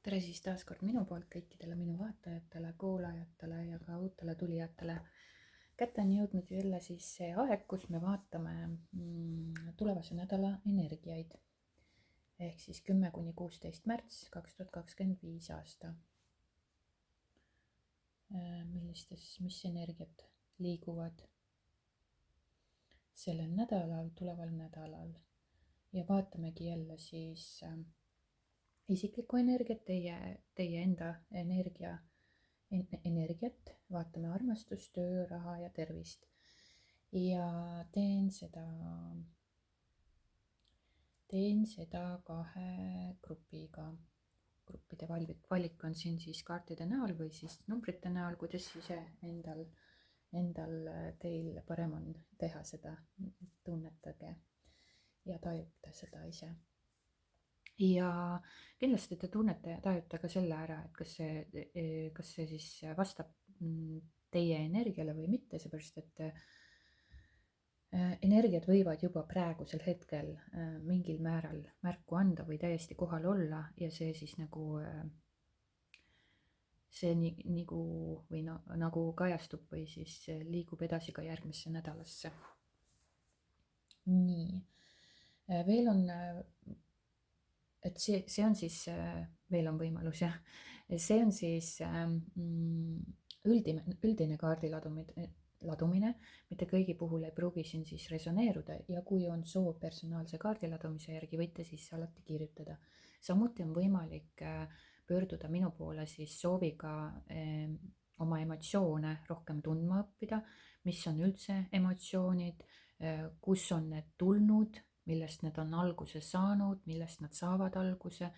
tere siis taas kord minu poolt kõikidele minu vaatajatele, kuulajatele ja ka uutele tulijatele. Kätte on jõudnud jälle siis see aeg, kus me vaatame tulevase nädala energiaid. Ehk siis 10–16 märts 2025 aasta. Mis energiat liiguvad sellel nädalal, tuleval nädalal. Ja vaatamegi jälle siis isiklikku energiat, teie enda energiat, vaatame armastust, töö, raha ja tervist. Ja teen seda kahe grupiga. Gruppide valik on siin siis kaartide näol või siis numbrite näol, kuidas ise endal teil parem on teha seda, tunnetage ja tajute seda ise. Ja kindlasti te tunnete ja tajute ka selle ära, et kas see siis vastab teie energiale või mitte, seepärast et energiad võivad juba praegusel hetkel mingil määral märku anda või täiesti kohal olla ja see siis nagu kajastub või siis liigub edasi ka järgmisse nädalasse. Nii, veel on et see on siis, veel on võimalus jah, see on siis üldine kaardiladumine, mitte kõigi puhul ei pruugi siin siis resoneeruda ja kui on soov personaalse kaardiladumise järgi, võite siis alati kirjutada. Samuti on võimalik pöörduda minu poole siis sooviga oma emotsioone rohkem tundma õppida, mis on üldse emotsioonid, kus on need tulnud, millest need on alguse saanud, millest nad saavad alguse,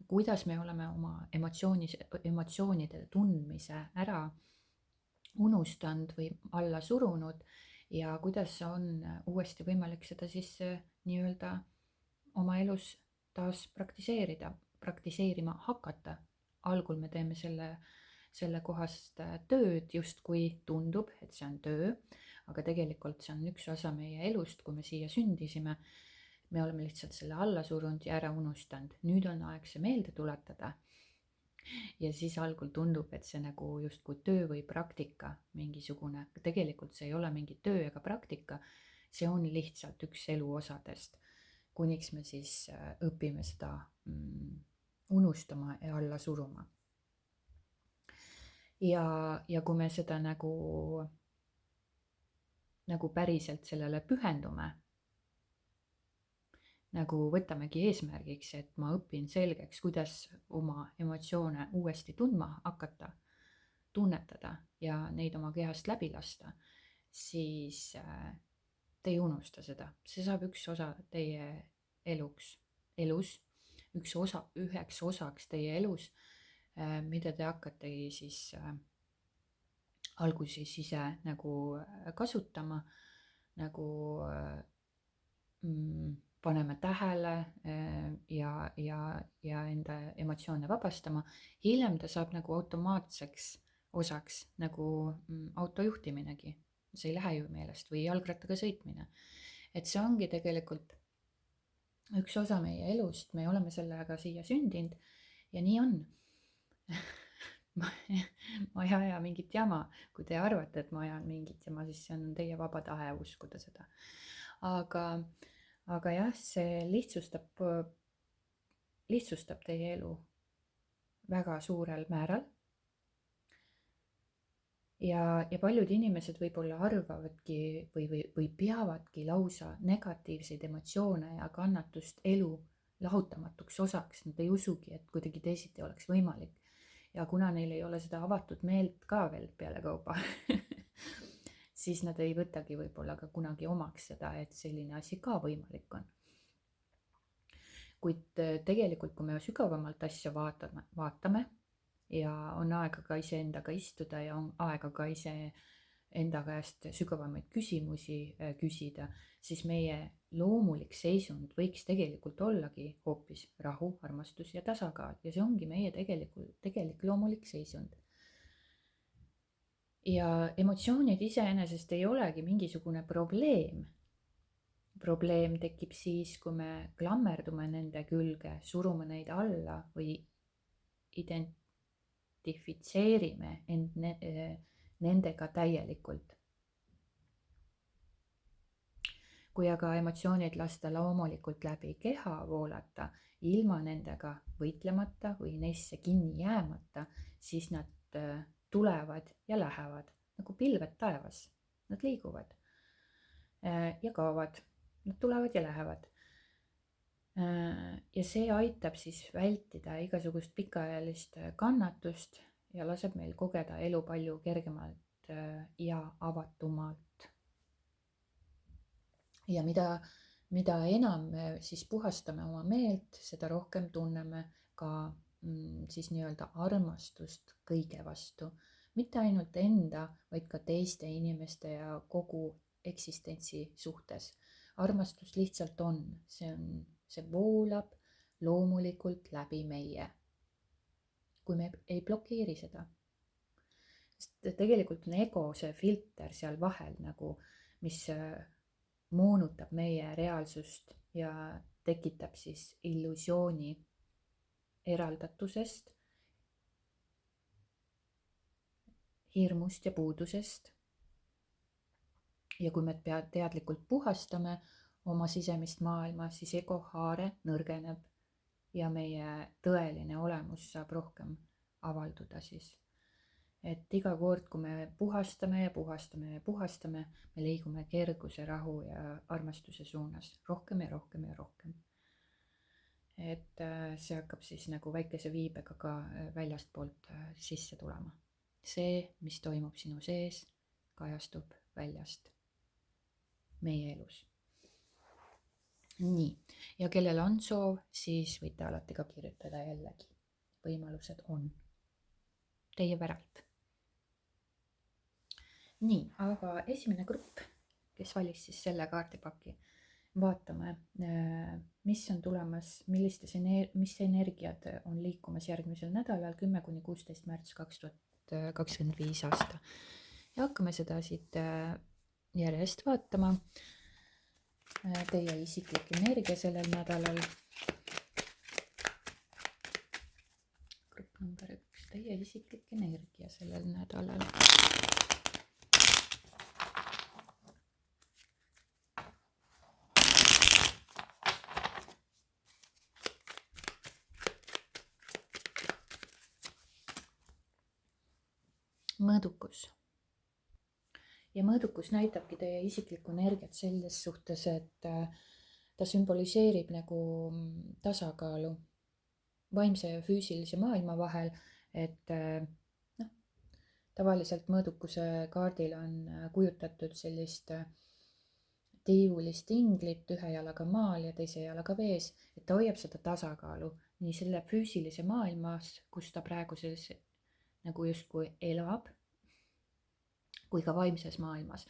kuidas me oleme oma emotsioonide tundmise ära unustanud või alla surunud ja kuidas on uuesti võimalik seda siis nii-öelda oma elus taas praktiseerima hakata. Algul me teeme selle kohast tööd, justkui tundub, et see on töö, aga tegelikult see on üks osa meie elust, kui me siia sündisime. Me oleme lihtsalt selle alla surunud ja ära unustanud. Nüüd on aeg see meelde tuletada. Ja siis algul tundub, et see nagu justkui töö või praktika mingisugune. Tegelikult see ei ole mingi töö ega praktika. See on lihtsalt üks elu osadest. Kuniks me siis õpime seda unustama ja alla suruma. Ja kui me seda nagu päriselt sellele pühendume, nagu võtamegi eesmärgiks, et ma õpin selgeks, kuidas oma emotsioone uuesti tundma hakata, tunnetada ja neid oma kehast läbi lasta, siis te ei unusta seda. See saab üks osa teie elus, üheks osaks teie elus, mida te hakkategi siis alguses ise nagu kasutama, nagu paneme tähele ja enda emotsioone vabastama. Hiljem ta saab nagu automaatseks osaks nagu autojuhtiminegi. See ei lähe ju meelest või jalgrattaga sõitmine. Et see ongi tegelikult üks osa meie elust, me oleme sellega siia sündinud ja nii on. Ma ei aja mingit jama, kui te arvate, et ma ajan mingit jama, siis see on teie vaba tahe uskuda seda. Aga jah, see lihtsustab teie elu väga suurel määral. Ja paljud inimesed võib-olla arvavadki või peavadki lausa negatiivseid emotsioone ja kannatust elu lahutamatuks osaks. Nad ei usugi, et kuidagi teisiti oleks võimalik. Ja kuna neil ei ole seda avatud meelt ka veel peale kauba, siis nad ei võtagi võib-olla ka kunagi omaks seda, et selline asi ka võimalik on. Kuid tegelikult, kui me sügavamalt asja vaatame ja on aega ka iseendaga istuda ja on aega ka iseenda käest sügavamaid küsimusi küsida, siis meie loomulik seisund võiks tegelikult ollagi hoopis rahu, armastus ja tasakaal ja see ongi meie tegelik loomulik seisund. Ja emotsioonid iseenesest ei olegi mingisugune probleem. Probleem tekib siis, kui me klammerdume nende külge, surume neid alla või identifitseerime end nendega täielikult. kui aga emotsioonid lasta loomulikult läbi keha voolata, ilma nendega võitlemata või neisse kinni jäämata, siis nad tulevad ja lähevad nagu pilved taevas. Nad liiguvad ja kaovad, nad tulevad ja lähevad. Ja see aitab siis vältida igasugust pikaajalist kannatust ja laseb meil kogeda elu palju kergemalt ja avatumalt. Ja mida enam me siis puhastame oma meelt, seda rohkem tunneme ka siis nii-öelda armastust kõige vastu. Mitte ainult enda, vaid ka teiste inimeste ja kogu eksistentsi suhtes. Armastus lihtsalt on, see voolab loomulikult läbi meie, kui me ei blokeeri seda. Sest tegelikult on ego see filter seal vahel nagu, mis moonutab meie reaalsust ja tekitab siis illusiooni eraldatusest, hirmust ja puudusest. Ja kui me teadlikult puhastame oma sisemist maailma, siis ego haare nõrgeneb ja meie tõeline olemus saab rohkem avalduda siis. Et iga kord, kui me puhastame ja puhastame ja puhastame, me liigume kerguse, rahu ja armastuse suunas rohkem ja rohkem ja rohkem. Et see hakkab siis nagu väikese viibega ka väljastpoolt sisse tulema. See, mis toimub sinu sees, kajastub väljast meie elus. Nii, ja kellel on soov, siis võite alati ka kirjutada jällegi. Võimalused on teie päralt. Nii, aga esimene grupp, kes valis siis selle kaardipaki, vaatame, mis on tulemas, mis energiad on liikumas järgmisel nädalal 10–16 märts 2025 aasta. Ja hakkame seda siit järjest vaatama. Teie isiklik energia sellel nädalal. Grupp number 1, teie isiklik energia sellel nädalal. Mõõdukus. Ja mõõdukus näitabki teie isiklikku energiat selles suhtes, et ta sümboliseerib nagu tasakaalu vaimse ja füüsilise maailma vahel, et tavaliselt mõõdukuse kaardil on kujutatud sellist tiivulist inglit ühe jalaga maal ja teise jalaga vees, et ta hoiab seda tasakaalu nii selle füüsilise maailmas, kus ta praegu nagu justkui elab, kui ka vaimses maailmas.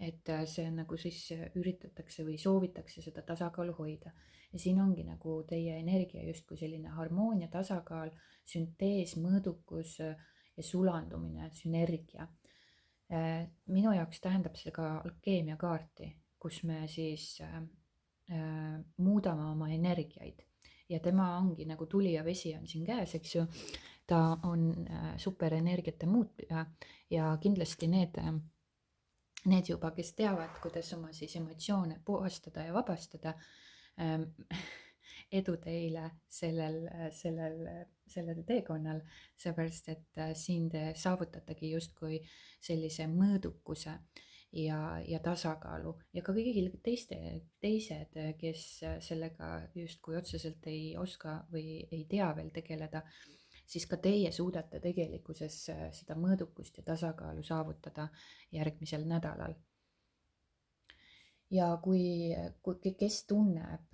Et see nagu siis üritatakse või soovitakse seda tasakaalu hoida. Ja siin ongi nagu teie energia justkui selline harmoonia, tasakaal, süntees, mõõdukus ja sulandumine, sünergia. Minu jaoks tähendab see ka alkeemia kaarti, kus me siis muudame oma energiaid. Ja tema ongi nagu tuli ja vesi on siin käes, eks ju. Ta on superenergiate muutja ja kindlasti need juba, kes teavad, kuidas oma siis emotsioone puhastada ja vabastada, edu teile sellel teekonnal, seepärast, et siin te saavutatagi justkui sellise mõõdukuse ja tasakaalu ja ka kõigil teised, kes sellega justkui otseselt ei oska või ei tea veel tegeleda, siis ka teie suudate tegelikkuses seda mõõdukust ja tasakaalu saavutada järgmisel nädalal. Ja kui kes tunneb,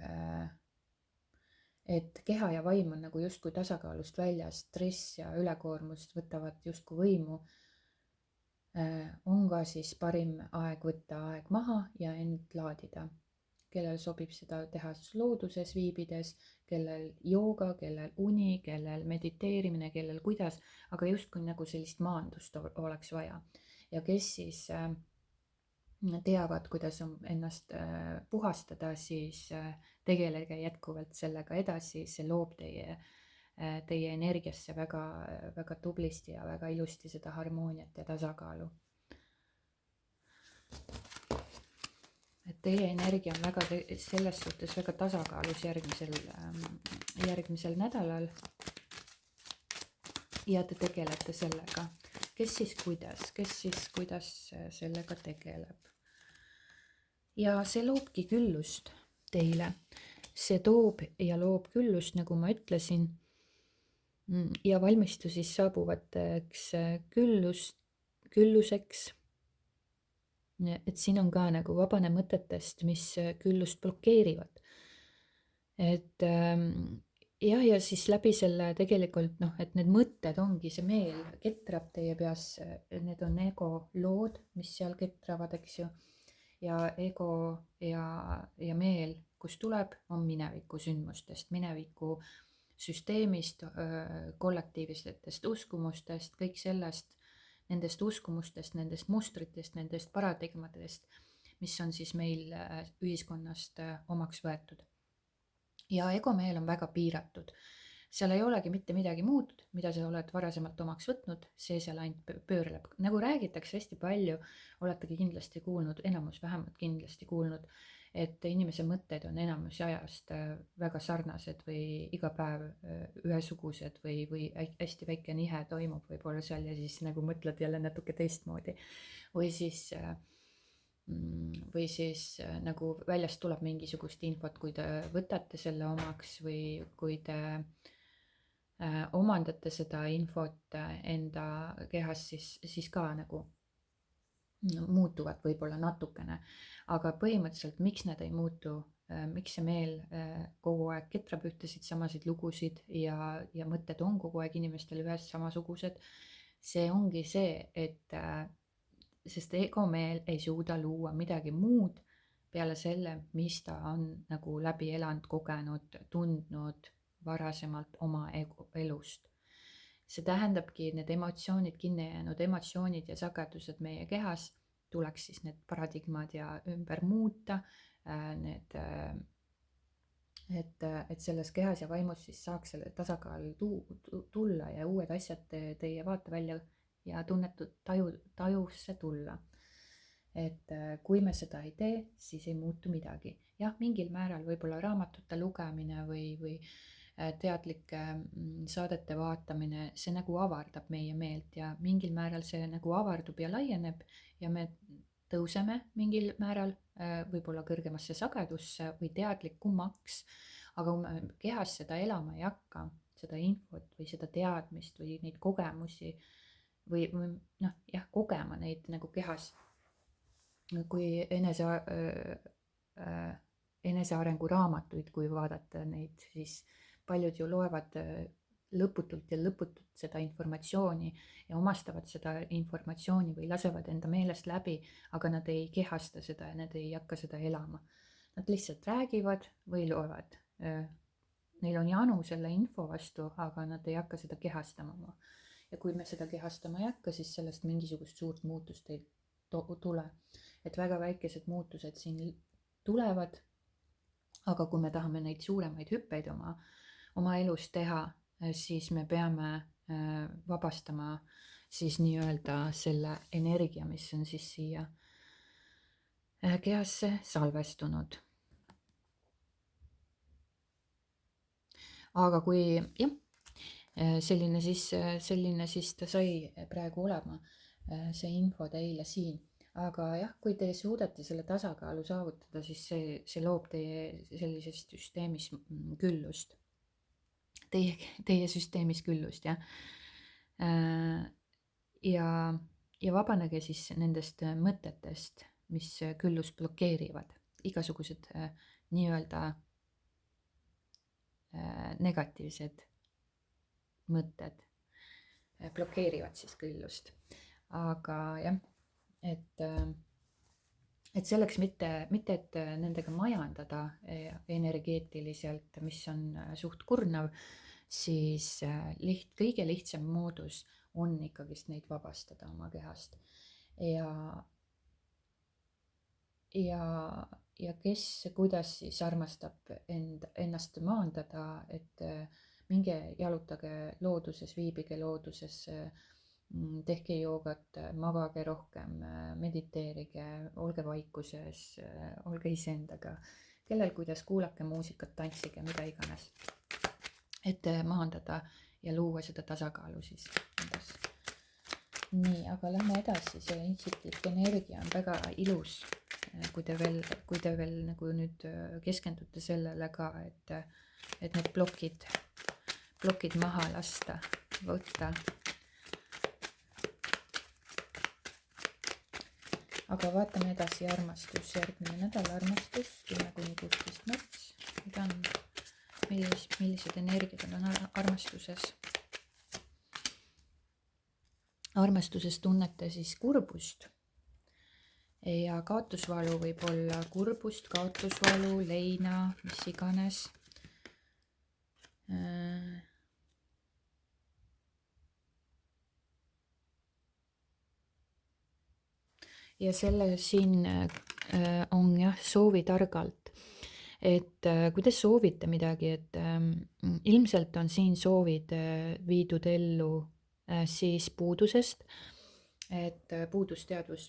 et keha ja vaim on nagu justkui tasakaalust väljas, stress ja ülekoormust võtavad justkui võimu, on ka siis parim aeg võtta aeg maha ja end laadida. Kellel sobib seda teha looduses viibides, kellel jooga, kellel uni, kellel mediteerimine, kellel kuidas, aga justkui nagu sellist maandust oleks vaja. Ja kes siis teavad, kuidas ennast puhastada, siis tegelege jätkuvalt sellega edasi, see loob teie teie energiasse väga, väga tublisti ja väga ilusti seda harmooniat ja tasakaalu. et teie energia on väga selles suhtes väga tasakaalus järgmisel nädalal. ja te tegelete sellega, kes siis kuidas sellega tegeleb. ja see loobki küllust teile. See toob ja loob küllust, nagu ma ütlesin. ja valmistu siis saabuvateks külluseks. et siin on ka nagu vabane mõtetest, mis küllust blokeerivad. et jah, ja siis läbi selle tegelikult et need mõtted ongi see meel, ketrab teie peas, need on ego lood, mis seal ketravad, eks ju. ja ego ja meel, kust tuleb, on mineviku sündmustest, mineviku süsteemist, kollektiivsetest uskumustest, kõik sellest, nendest uskumustest, nendest mustritest, nendest paradigmadest, mis on siis meil ühiskonnast omaks võetud. ja egomeel on väga piiratud. seal ei olegi mitte midagi muud, mida sa oled varasemalt omaks võtnud, see seal ainult pöörleb. nagu räägitakse hästi palju, oletegi kindlasti kuulnud, enamus vähemalt kindlasti kuulnud, et inimese mõtted on enamus ajast väga sarnased või iga päev ühesugused või hästi väike nihe toimub võib-olla seal ja siis nagu mõtled jälle natuke teistmoodi. Või siis nagu väljast tuleb mingisugust infot, kui te võtate selle omaks või kui te omandate seda infot enda kehas, siis ka nagu muutuvad võib-olla natukene, aga põhimõtteliselt miks need ei muutu, miks see meel kogu aeg ketrab ühtesid samasid lugusid ja mõtted on kogu aeg inimestel ühes samasugused, see ongi see, et sest egomeel ei suuda luua midagi muud peale selle, mis ta on nagu läbi elanud, kogenud, tundnud varasemalt oma elust. see tähendabki, need emotsioonid, kinni jäänud emotsioonid ja sagedused meie kehas tuleks siis need paradigmad ja ümber muuta, et selles kehas ja vaimus siis saaks selle tasakaal tulla ja uued asjad teie vaatevälja ja tunnetud tajusse tulla. et kui me seda ei tee, siis ei muutu midagi. jah, mingil määral võib-olla raamatute lugemine või teadlike saadete vaatamine, see nagu avardab meie meelt ja mingil määral see nagu avardub ja laieneb ja me tõuseme mingil määral võib-olla kõrgemasse sagedusse või teadlikumaks, aga kui me kehas seda elama ei hakka, seda infot või seda teadmist või neid kogemusi või kogema neid nagu kehas, kui enesearengu raamatuid, kui vaadata neid, siis paljud ju loevad lõputult ja lõputult seda informatsiooni ja omastavad seda informatsiooni või lasevad enda meelest läbi, aga nad ei kehasta seda ja nad ei hakka seda elama. Nad lihtsalt räägivad või loevad. Neil on janu selle info vastu, aga nad ei hakka seda kehastama. Ja kui me seda kehastama ei hakka, siis sellest mingisugust suurt muutust ei tule. Et väga väikesed muutused siin tulevad, aga kui me tahame neid suuremaid hüppeid oma elus teha, siis me peame vabastama siis nii-öelda selle energia, mis on siis siia kehasse salvestunud. aga kui jah, selline siis ta sai praegu olema, see info teile siin. Aga jah, kui te suudate selle tasakaalu saavutada, siis see loob teie sellisest süsteemis küllust. Teie süsteemis küllust, jah. Ja vabanege siis nendest mõtetest, mis küllust blokeerivad. Igasugused nii-öelda negatiivsed mõtted blokeerivad siis küllust. Aga jah, et selleks mitte, et nendega majandada energeetiliselt, mis on suht kurnav, siis kõige lihtsam moodus on ikkagist neid vabastada oma kehast. Ja kuidas siis armastab ennast maandada, et minge jalutage looduses, viibige looduses, tehke joogat, magage rohkem, mediteerige, olge vaikuses, olge iseendaga, kellel kuidas, kuulake muusikat, tantsige, mida iganes, et maandada ja luua seda tasakaalu siis endas. Nii, aga lähme edasi, see intsiklik energia on väga ilus, kui te veel nagu nüüd keskendute sellele ka, et need plokid maha lasta, võtta. Aga vaatame edasi, armastus, järgmine nädal armastus, 10–16 märts, mida on, millised energiad on armastuses. Armastuses tunnete siis kurbust ja kaotusvalu võib olla kurbust, kaotusvalu, leina, mis iganes. Ja selle siin on jah, soovi targalt, et kui te soovite midagi, et ilmselt on siin soovid viidud ellu siis puudusest, et puudusteadvus,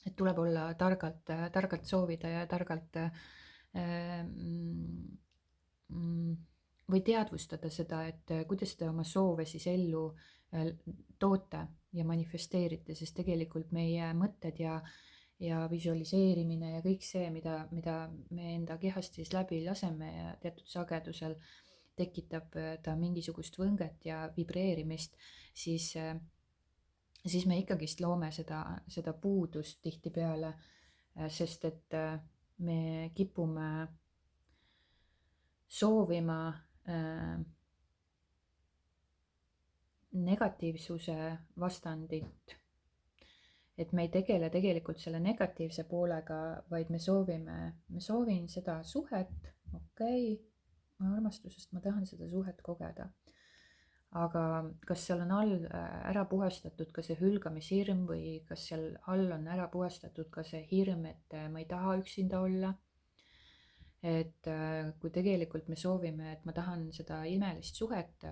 et tuleb olla targalt soovida ja targalt või teadvustada seda, et kuidas te oma soove siis ellu toote ja manifesteerite, sest tegelikult meie mõtted ja visualiseerimine ja kõik see, mida me enda kehast siis läbi laseme ja teatud sagedusel tekitab ta mingisugust võnget ja vibreerimist, siis me ikkagist loome seda puudust tihtipeale, sest et me kipume soovima negatiivsuse vastandit, et me ei tegele tegelikult selle negatiivse poolega, vaid me soovin seda suhet, okei, armastusest ma tahan seda suhet kogeda, aga kas seal on all ära puhastatud ka see hülgamishirm või kas seal all on ära puhastatud ka see hirm, et ma ei taha üksinda olla. Et kui tegelikult me soovime, et ma tahan seda imelist suhet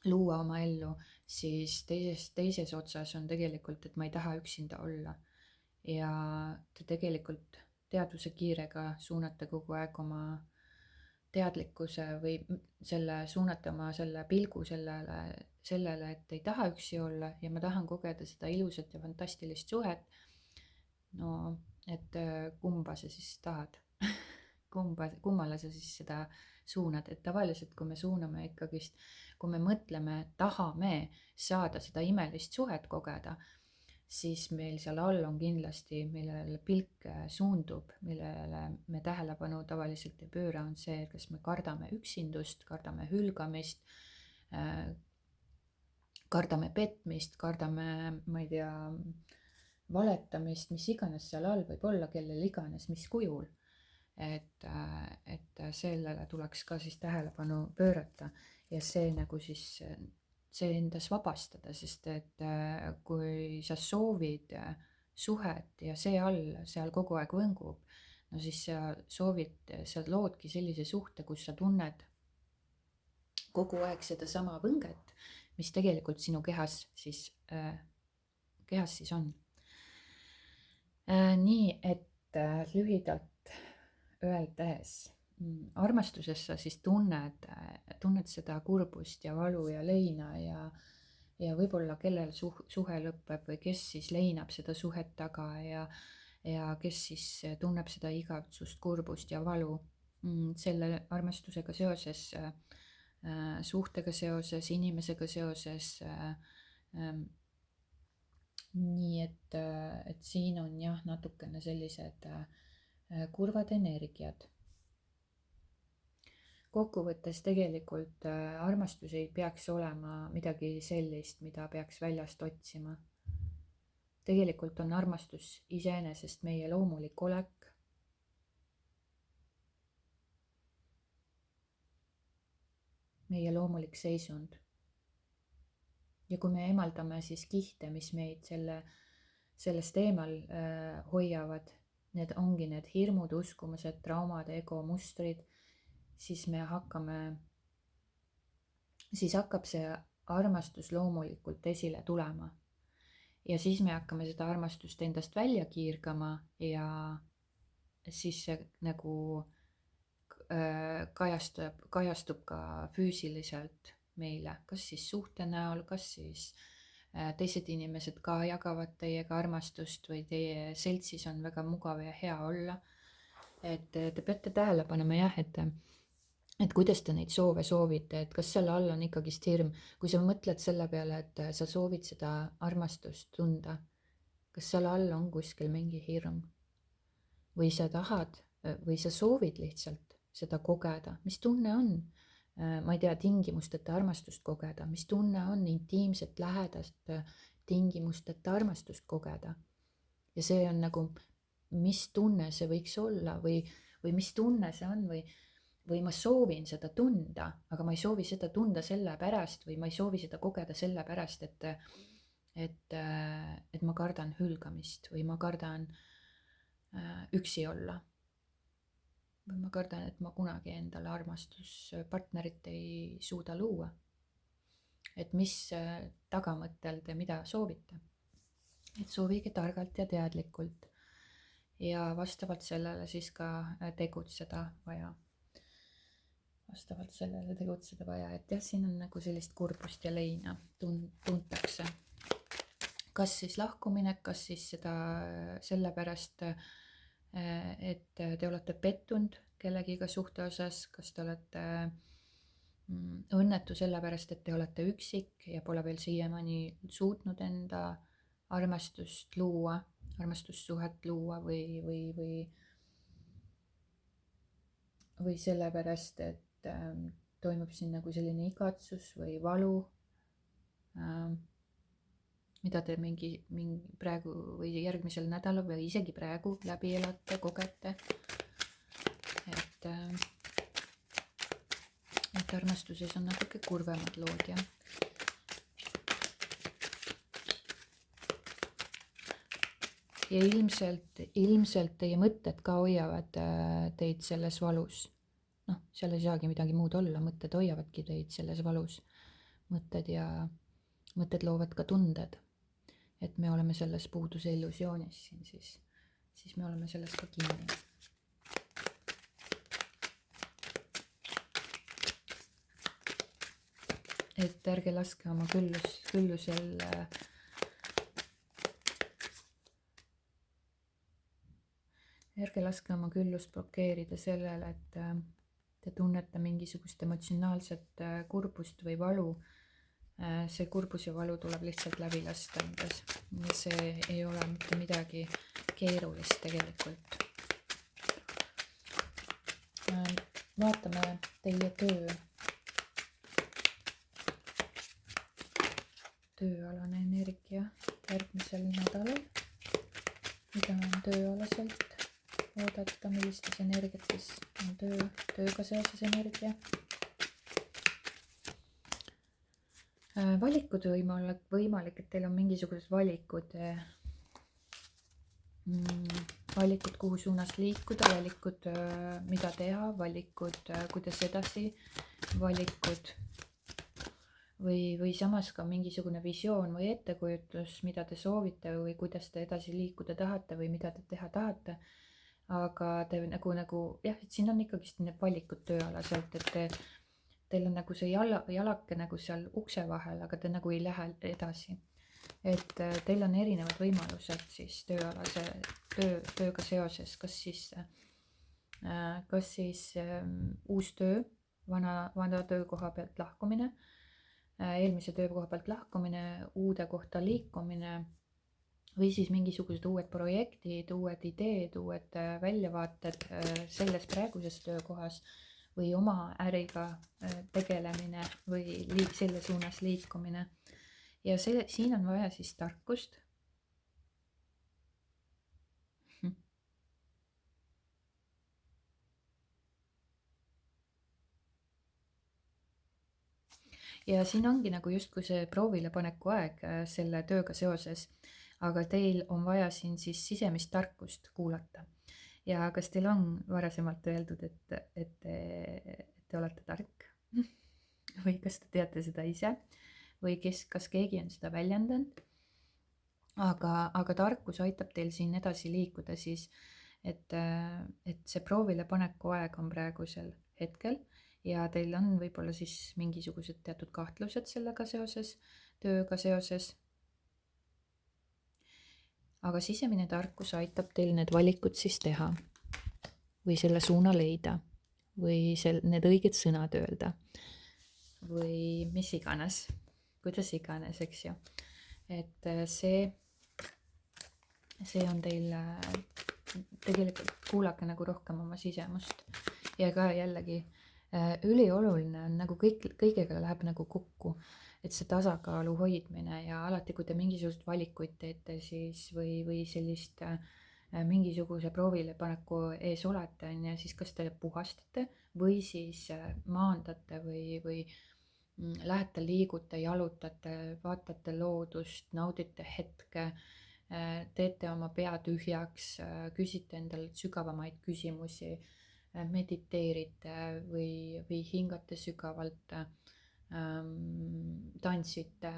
luua oma ellu, siis teises otsas on tegelikult, et ma ei taha üksinda olla. Ja te tegelikult teadvuse kiirega suunate kogu aeg oma teadlikkuse või suunate oma selle pilgu sellele, et ei taha üksi olla ja ma tahan kogeda seda ilusat ja fantastilist suhet. No, et kumba sa siis tahad? Kummale sa siis seda suunad, et tavaliselt kui me suuname ikkagist, kui me mõtleme, tahame saada seda imelist suhet kogeda, siis meil seal all on kindlasti, millele pilk suundub, millele me tähelepanu tavaliselt ei pööra, on see, kas me kardame üksindust, kardame hülgamist, kardame petmist, kardame, ma ei tea, valetamist, mis iganes seal all võib olla, kellel iganes, mis kujul. Et sellele tuleks ka siis tähelepanu pöörata ja see nagu siis see endas vabastada, sest et kui sa soovid suhet ja see all seal kogu aeg võngub, no siis sa loodki sellise suhte, kus sa tunned kogu aeg sedasama võnget, mis tegelikult sinu kehas siis on. Nii, et lühidalt öeldes, armastuses sa siis tunned seda kurbust ja valu ja leina ja võib-olla kellel suhe lõpeb või kes siis leinab seda suhet taga ja kes siis tunneb seda igatsust, kurbust ja valu selle armastusega seoses, suhtega seoses, inimesega seoses. Nii, et siin on jah, natukene sellised kurvad energiad. Kokkuvõttes tegelikult armastus ei peaks olema midagi sellist, mida peaks väljast otsima. Tegelikult on armastus iseenesest meie loomulik olek. Meie loomulik seisund. Ja kui me emaldame siis kihte, mis meid sellest eemal hoiavad, need ongi need hirmud, uskumused, traumad, ego, mustrid, siis me hakkame siis hakkab see armastus loomulikult esile tulema. Ja siis me hakkame seda armastust endast välja kiirgama ja siis see nagu kajastub ka füüsiliselt meile, kas siis suhte näol, kas siis teised inimesed ka jagavad teiega armastust või teie seltsis on väga mugav ja hea olla. Et te peate tähele panema jah, et kuidas te neid soove soovite, et kas selle all on ikkagist hirm, kui sa mõtled selle peale, et sa soovid seda armastust tunda, kas selle all on kuskil mingi hirm või sa tahad või sa soovid lihtsalt seda kogeda, mis tunne on, ma ei tea, tingimusteta armastust kogeda, mis tunne on intiimset, lähedast, tingimusteta armastust kogeda. Ja see on nagu, mis tunne see võiks olla või mis tunne see on või ma soovin seda tunda, aga ma ei soovi seda tunda sellepärast või ma ei soovi seda kogeda sellepärast, et ma kardan hülgamist või ma kardan üksi olla. Või ma kardan, et ma kunagi endale armastuspartnerit ei suuda luua. Et mis tagamõttel te mida soovite. Et soovige targalt ja teadlikult ja vastavalt sellele siis ka tegutseda vaja. Et jah, siin on nagu sellist kurbust ja leina tuntakse. Kas siis lahkumine, kas siis seda sellepärast, et te olete pettunud kellegiga suhte osas, kas te olete õnnetu sellepärast, et te olete üksik ja pole veel siiamaani suutnud enda armastust luua, armastussuhet luua või sellepärast, et toimub siin nagu selline igatsus või valu, mida te mingi praegu või järgmisel nädalal või isegi praegu läbi elate, kogete. Et armastuses on natuke kurvemad lood, jah. Ja ilmselt teie mõtted ka hoiavad teid selles valus. Noh, seal ei saagi midagi muud olla, mõtted hoiavadki teid selles valus. Mõtted loovad ka tunded. Et me oleme selles puuduse illusioonis siin, siis me oleme selles ka kinni. Et ärge laske oma küllusel küllust blokeerida sellele, et te tunnete mingisugust emotsionaalset kurbust või valu. See kurbus ja valu tuleb lihtsalt läbi lasta endas. Ja see ei ole mitte midagi keerulist tegelikult. Vaatame teie tööalane energia järgmisel nädalal. Mida on tööalaselt oodata, millistes energiates on tööga seoses energia. Valikud võimalik, et teil on mingisugused valikud, kuhu suunas liikuda, valikud, mida teha, valikud, kuidas edasi, valikud või samas ka mingisugune visioon või ettekujutlus, mida te soovite või kuidas te edasi liikuda tahate või mida te teha tahate. Aga te nagu jah, et siin on ikkagist need valikud tööalaselt, et teil on nagu see jalake nagu seal ukse vahel, aga te nagu ei lähe edasi. Et teil on erinevad võimalused siis tööga seoses, kas siis uus töö, vana töökoha pealt lahkumine, eelmise töökoha pealt lahkumine, uude kohta liikumine või siis mingisugused uued projektid, uued ideed, uued väljavaated selles praeguses töökohas või oma äriga tegelemine või selle suunas liikumine. Ja siin on vaja siis tarkust. Ja siin ongi nagu justkui see proovilepaneku aeg selle tööga seoses, aga teil on vaja siin siis sisemist tarkust kuulata. Ja kas teil on varasemalt öeldud, et te olete tark? või kas te teate seda ise või kas keegi on seda väljendanud. aga tarkus aitab teil siin edasi liikuda siis, et see proovilepaneku aeg on praegusel hetkel ja teil on võib-olla siis mingisugused teatud kahtlused sellega seoses, tööga seoses. aga sisemine tarkus aitab teil need valikud siis teha või selle suuna leida või need õiged sõnad öelda või mis iganes, kuidas iganes, eks ju. et see on teil tegelikult, kuulake nagu rohkem oma sisemust ja ka jällegi ülioluline on nagu kõigega läheb nagu kokku, et see tasakaalu hoidmine ja alati, kui te mingisuguseid valikuid teete, siis või sellist mingisuguse proovilepaneku ees olete, on ju, siis kas te puhastate või siis maandate või lähete, liigute, jalutate, vaatate loodust, naudite hetke, teete oma pea tühjaks, küsite endale sügavamaid küsimusi, mediteerite või hingate sügavalt, tantsite,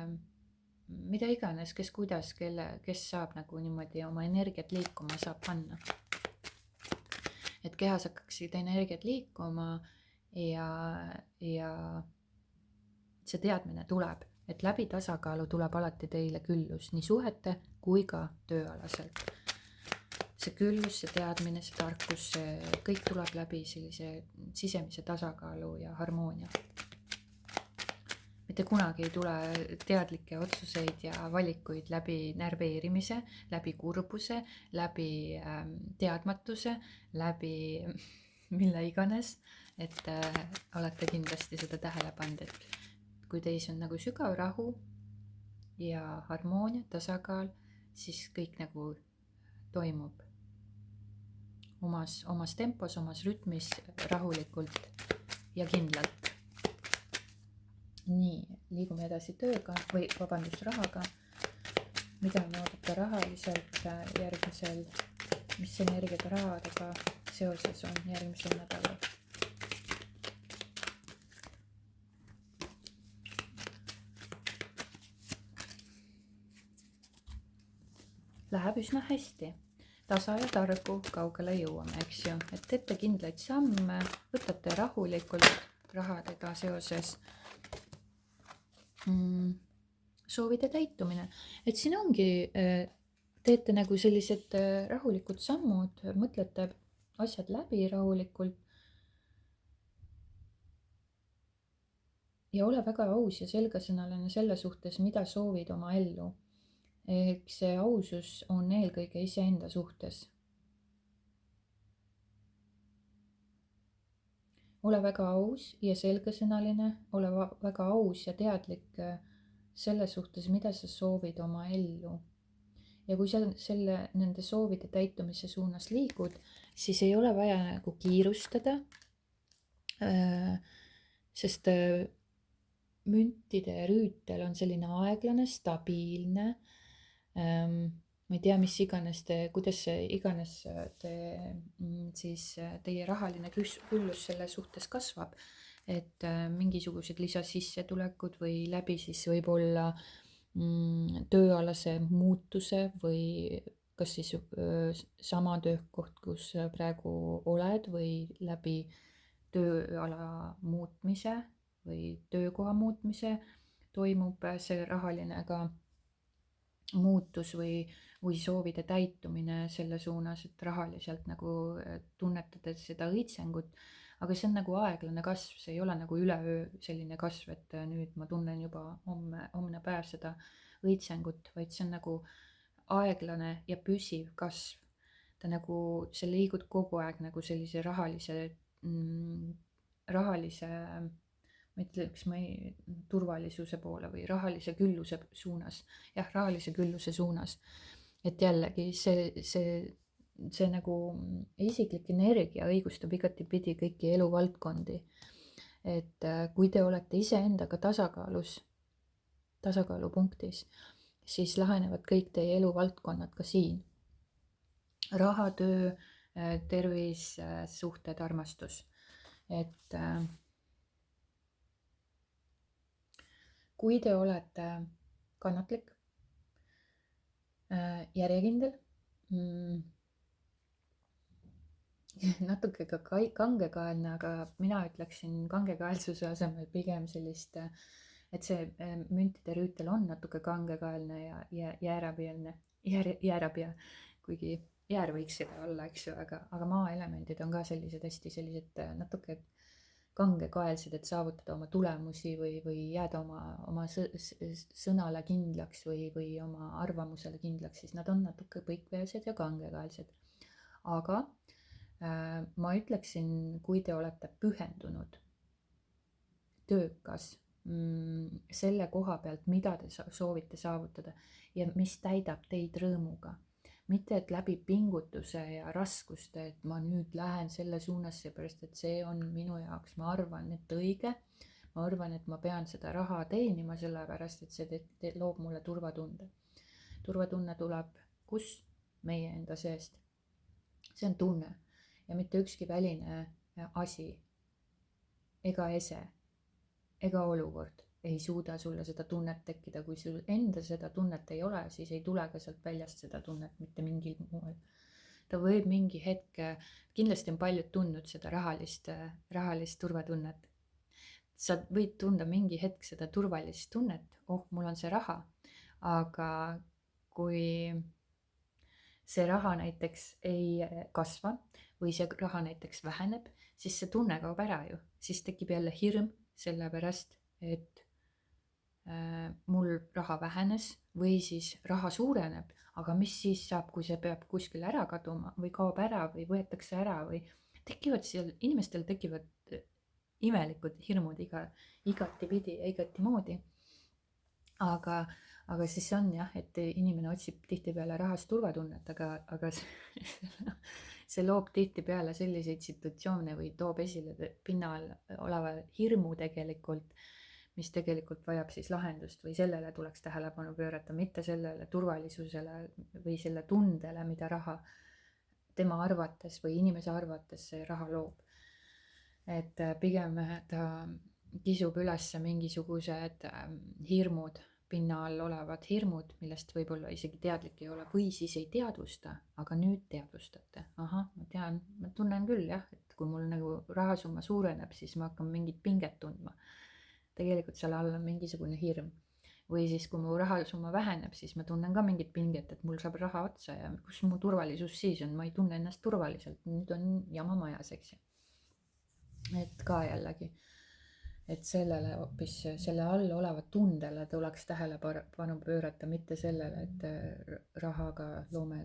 mida iganes, kes kuidas, kes saab nagu niimoodi oma energiat liikuma saab panna. et kehas hakkaksid energiat liikuma ja see teadmine tuleb, et läbi tasakaalu tuleb alati teile küllus nii suhete kui ka tööalaselt. see küllus, see teadmine, see tarkus, see kõik tuleb läbi sellise sisemise tasakaalu ja harmoonia. mitte kunagi ei tule teadlikke otsuseid ja valikuid läbi närveerimise, läbi kurbuse, läbi teadmatuse, läbi mille iganes, et olete kindlasti seda tähele pannud, et kui teis on nagu sügav rahu ja harmoonia, tasakaal, siis kõik nagu toimub omas tempos, omas rütmis, rahulikult ja kindlalt. nii, liigume edasi tööga või rahaga. mida me oodata rahaliselt järgmisel, mis energiaga rahadega seoses on järgmisel nädalal? Läheb üsna hästi, tasa ja targu kaugele jõuame, eks ju, et teete kindlaid samme, võtate rahulikult rahadega seoses. soovide täitumine, et siin ongi, teete nagu sellised rahulikud sammud, mõtlete asjad läbi rahulikult ja ole väga aus ja selgesõnaline selle suhtes, mida soovid oma ellu. ehk see ausus on eelkõige iseenda suhtes. ole väga aus ja selgesõnaline, ole väga aus ja teadlik selle suhtes, mida sa soovid oma ellu. ja kui sa nende soovide täitumise suunas liigud, siis ei ole vaja nagu kiirustada, sest müntide rüütel on selline aeglane, stabiilne, ma ei tea, mis iganes kuidas iganes siis teie rahaline küllus selle suhtes kasvab, et mingisugused lisasissetulekud või läbi siis võib-olla tööalase muutuse või kas siis sama töökoht, kus praegu oled või läbi tööala muutmise või töökoha muutmise toimub see rahaline ka muutus või soovide täitumine selle suunas, et rahaliselt nagu tunnetada seda õitsengut, aga see on nagu aeglane kasv, see ei ole nagu üleöö selline kasv, et nüüd ma tunnen juba homne päev seda õitsengut, vaid see on nagu aeglane ja püsiv kasv. ta nagu, sa liigud kogu aeg nagu sellise rahalise ma ütleks, turvalisuse poole või rahalise külluse suunas. jah, rahalise külluse suunas. et jällegi see nagu isiklik energia õigustab igatipidi kõiki eluvaldkondi. et kui te olete iseendaga tasakaalupunktis, siis lahenevad kõik teie eluvaldkonnad ka siin. raha, töö, tervis, suhted, armastus. et kui te olete kannatlik, järjekindel, natuke ka kangekaelne, aga mina ütleksin kangekaelsuse asemel pigem sellist, et see müntide rüütel on natuke kangekaelne ja jäärapeal, kuigi jäär võiks seda olla, eks ju, aga maaelemendid on ka sellised natuke kangekaelsed, et saavutada oma tulemusi või jääda oma sõnale kindlaks või oma arvamusele kindlaks, siis nad on natuke põikveelsed ja kangekaelsed. aga ma ütleksin, kui te olete pühendunud, töökas, selle koha pealt, mida te soovite saavutada ja mis täidab teid rõõmuga. Mitte, et läbi pingutuse ja raskuste, et ma nüüd lähen selle suunas, seepärast et see on minu jaoks, ma arvan, et õige. Ma arvan, et ma pean seda raha teenima, sellepärast et see loob mulle turvatunde. Turvatunne tuleb kus? Meie enda seest. See on tunne ja mitte ükski väline asi ega ese ega olukord ei suuda sulle seda tunnet tekkida. Kui sul enda seda tunnet ei ole, siis ei tule ka sealt väljast seda tunnet mitte mingil moel. Ta võib mingi hetk, kindlasti on paljud tundnud seda rahalist turvatunnet. Sa võid tunda mingi hetk seda turvalist tunnet, mul on see raha, aga kui see raha näiteks ei kasva või see raha näiteks väheneb, siis see tunne kaob ära ju, siis tekib jälle hirm, sellepärast et mul raha vähenes või siis raha suureneb, aga mis siis saab, kui see peab kuskil ära kaduma või kaob ära või võetakse ära või inimestel tekivad imelikud hirmud igatipidi ja igati moodi. Aga siis on jah, et inimene otsib tihtipeale rahast turvatunnet, aga see loob tihtipeale selliseid situatsioone või toob esile pinnal oleva hirmu tegelikult, mis tegelikult vajab siis lahendust või sellele tuleks tähelepanu pöörata, mitte sellele turvalisusele või selle tundele, mida raha tema arvates või inimese arvates see raha loob. Et pigem ta kisub üles mingisugused hirmud, pinna all olevad hirmud, millest võib-olla isegi teadlik ei ole või siis ei teadvusta, aga nüüd teadvustate. Ahah, ma tean, ma tunnen küll jah, et kui mul nagu rahasumma suureneb, siis ma hakkan mingit pinget tundma. Tegelikult seal all on mingisugune hirm. Või siis, kui mu rahasumma väheneb, siis ma tunnen ka mingit pinget, et mul saab raha otsa ja kus mu turvalisus siis on, ma ei tunne ennast turvaliselt, nüüd on jama majas, eks ju. Et ka jällegi, et sellele hoopis selle all oleva tundele tuleks tähelepanu pöörata, mitte sellele, et rahaga loome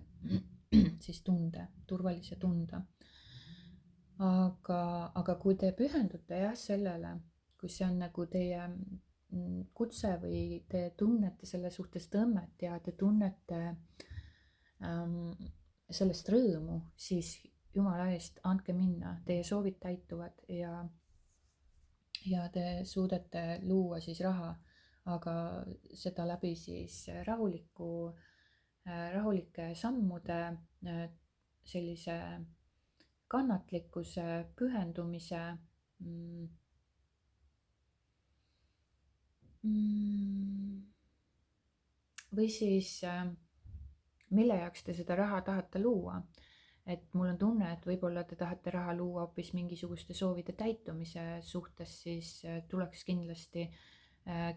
siis tunde, turvalise tunde. Aga kui te pühendute jah sellele, kui see on nagu teie kutse või te tunnete selle suhtes tõmmet ja te tunnete sellest rõõmu, siis jumala eest, andke minna, teie soovid täituvad ja te suudate luua siis raha, aga seda läbi siis rahulike sammude, sellise kannatlikkuse, pühendumise või siis mille jaoks te seda raha tahate luua. Et mul on tunne, et võib-olla te tahate raha luua hoopis mingisuguste soovide täitumise suhtes, siis tuleks kindlasti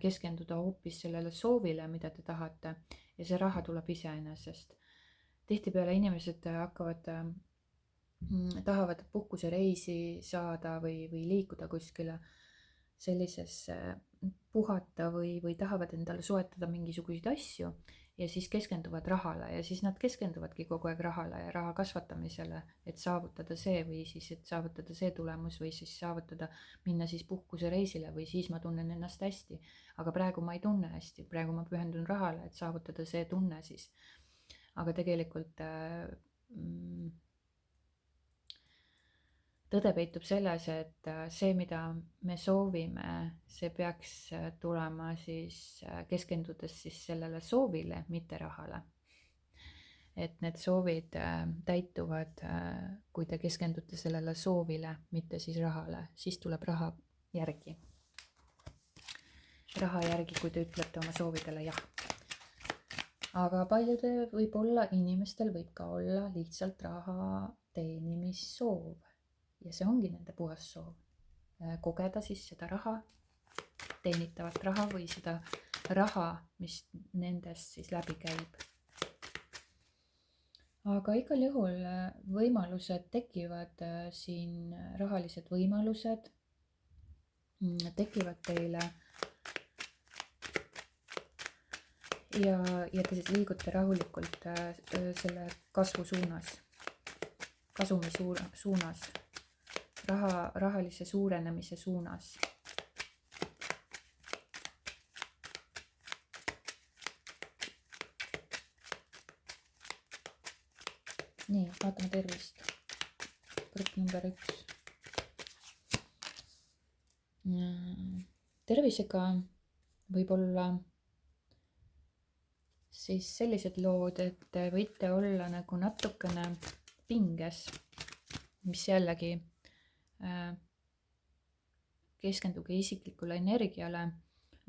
keskenduda hoopis sellele soovile, mida te tahate, ja see raha tuleb iseenesest. Tihtipeale inimesed tahavad puhkusereisi saada või liikuda kuskile sellisesse puhata või tahavad endale soetada mingisuguseid asju ja siis keskenduvad rahale ja siis nad keskenduvadki kogu aeg rahale ja raha kasvatamisele, et saavutada see või siis, et saavutada see tulemus või siis saavutada, minna siis puhkusereisile või siis ma tunnen ennast hästi. Aga praegu ma ei tunne hästi, praegu ma pühendun rahale, et saavutada see tunne siis. Aga tegelikult tõde peitub selles, et see, mida me soovime, see peaks tulema siis keskendudes siis sellele soovile, mitte rahale. Et need soovid täituvad, kui te keskendute sellele soovile, mitte siis rahale, siis tuleb raha järgi. raha järgi, kui te ütlete oma soovidele jah. aga paljudel võib-olla inimestel võib ka olla lihtsalt raha teenimissoov ja see ongi nende puhas soov. Kogeda siis seda raha, teenitavat raha või seda raha, mis nendest siis läbi käib. aga igal juhul võimalused tekivad siin, rahalised võimalused tekivad teile ja te siis liigute rahulikult selle kasvu suunas, kasumi suunas, rahalise suurenemise suunas. nii, vaatame tervist. grupp number 1. tervisega võib olla siis sellised lood, et te võite olla nagu natukene pinges, mis jällegi keskenduge isiklikule energiale,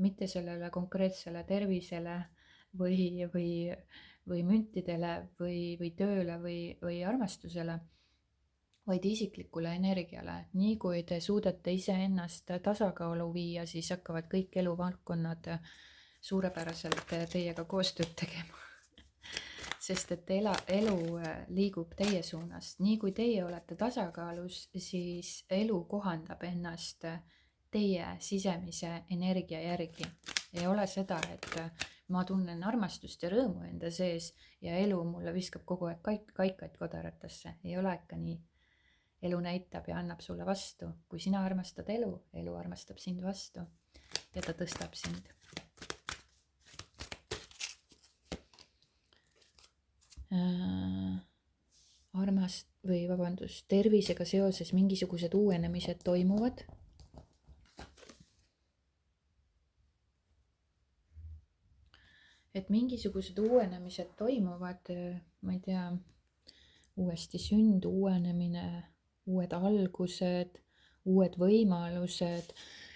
mitte sellele konkreetsele tervisele või müntidele või tööle või armastusele, vaid isiklikule energiale. nii kui te suudate iseennast tasakaalu viia, siis hakkavad kõik eluvaldkonnad suurepäraselt teiega koostööd tegema. sest et elu liigub teie suunas. nii kui teie olete tasakaalus, siis elu kohandab ennast teie sisemise energia järgi. ei ole seda, et ma tunnen armastust ja rõõmu enda sees ja elu mulle viskab kogu aeg kaikaid kodaratesse. ei ole ikka nii. elu näitab ja annab sulle vastu. kui sina armastad elu, elu armastab sind vastu ja ta tõstab sind. Tervisega seoses mingisugused uuenemised toimuvad. et mingisugused uuenemised toimuvad, ma ei tea, uuesti sünd, uuenemine, uued algused, uued võimalused,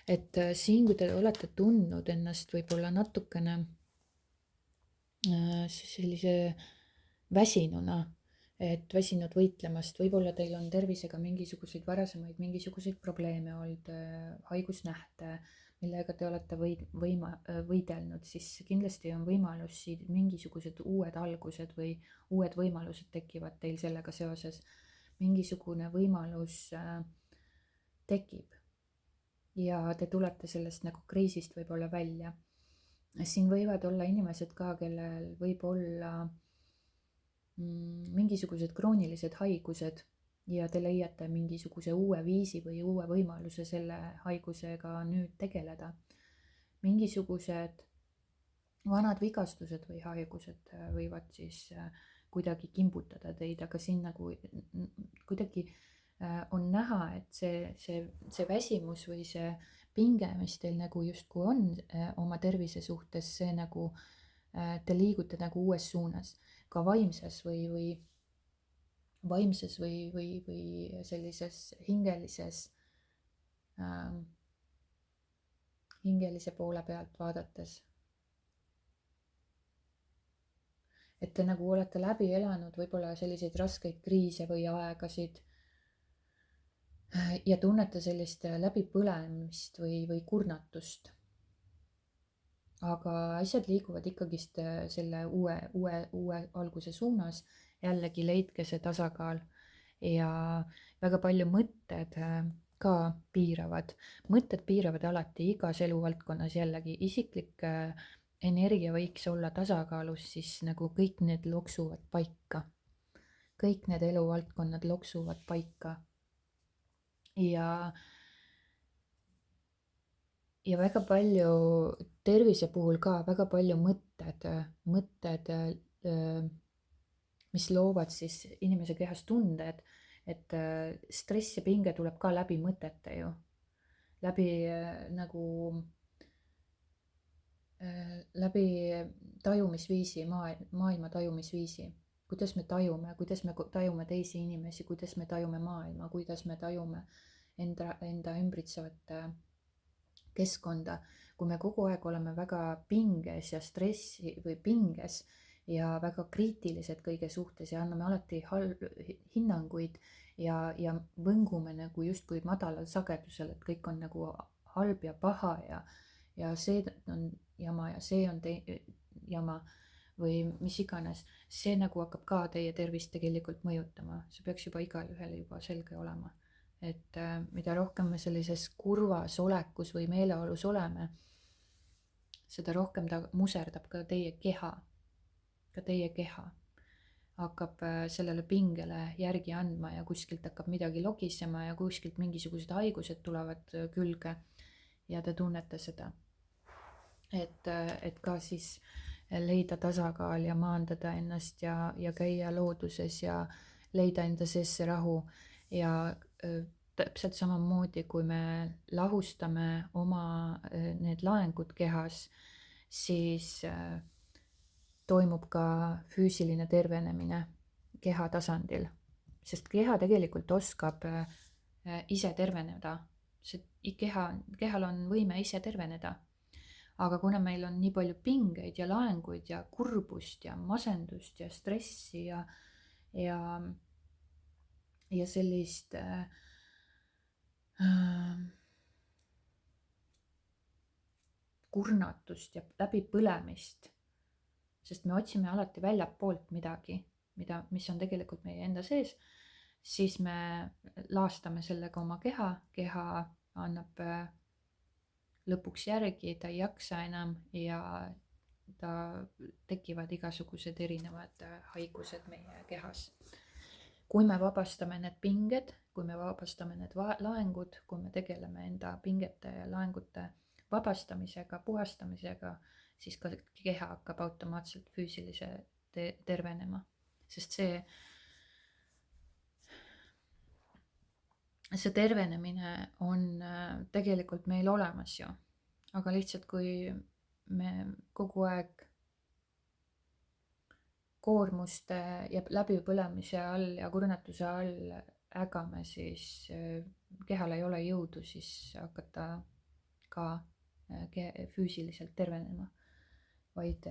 et siin, kui te olete tundnud ennast võib-olla natukene sellise väsinuna, et väsinud võitlemast, võib-olla teil on tervisega mingisuguseid probleeme olnud, haigusnähte, millega te olete võidelnud, siis kindlasti on võimalus siin mingisugused uued algused või uued võimalused tekivad teil sellega seoses. mingisugune võimalus tekib ja te tulete sellest nagu kriisist võib-olla välja. siin võivad olla inimesed ka, kellel võib olla mingisugused kroonilised haigused ja te leiate mingisuguse uue viisi või uue võimaluse selle haigusega nüüd tegeleda. mingisugused vanad vigastused või haigused võivad siis kuidagi kimbutada teid, aga siin nagu kuidagi on näha, et see väsimus või see pinge, mis teil nagu justkui on oma tervise suhtes, see nagu te liigute nagu uues suunas, ka vaimses või sellises hingelise poole pealt vaadates. et te nagu olete läbi elanud võib-olla selliseid raskeid kriise või aegasid ja tunnete sellist läbipõlemist või kurnatust. aga asjad liiguvad ikkagist selle uue alguse suunas. jällegi leidke see tasakaal ja väga palju mõtted ka piiravad. mõtted piiravad alati igas eluvaldkonnas. jällegi isiklik energia võiks olla tasakaalus, siis nagu kõik need loksuvad paika. kõik need eluvaldkonnad loksuvad paika. ja väga palju tervise puhul ka väga palju mõtted, mis loovad siis inimese kehas tunde, et stress ja pinge tuleb ka läbi mõtete ju, läbi tajumisviisi, maailma tajumisviisi, kuidas me tajume teisi inimesi, kuidas me tajume maailma, kuidas me tajume enda ümbritsevat keskkonda. Kui me kogu aeg oleme väga pinges ja stressi või pinges ja väga kriitilised kõige suhtes ja anname alati hinnanguid ja võngume nagu justkui madalal sagedusel, et kõik on nagu halb ja paha ja see on jama ja see on jama või mis iganes, see nagu hakkab ka teie tervist tegelikult mõjutama, see peaks juba igalühel juba selge olema. Et mida rohkem me sellises kurvas olekus või meeleolus oleme, seda rohkem ta muserdab ka teie keha hakkab sellele pingele järgi andma ja kuskilt hakkab midagi logisema ja kuskilt mingisugused haigused tulevad külge ja te tunnete seda. Et ka siis leida tasakaal ja maandada ennast ja käia looduses ja leida enda sees see rahu ja täpselt samamoodi, kui me lahustame oma need laengud kehas, siis toimub ka füüsiline tervenemine keha tasandil, sest keha tegelikult oskab ise terveneda, see kehal on võime ise terveneda. Aga kuna meil on nii palju pingeid ja laenguid ja kurbust ja masendust ja stressi ja sellist kurnatust ja läbipõlemist, sest me otsime alati väljapoolt midagi, mis on tegelikult meie enda sees, siis me laastame sellega oma keha annab lõpuks järgi, ta ei jaksa enam ja tekivad igasugused erinevad haigused meie kehas. Kui me vabastame need pinged, kui me vabastame need laengud, kui me tegeleme enda pingete ja laengute vabastamisega, puhastamisega, siis ka keha hakkab automaatselt füüsilise tervenema, sest see tervenemine on tegelikult meil olemas ju, aga lihtsalt kui me kogu aeg koormuste ja läbipõlemise all ja kurnatuse all ägame, siis kehal ei ole jõudu siis hakata ka füüsiliselt tervenema, vaid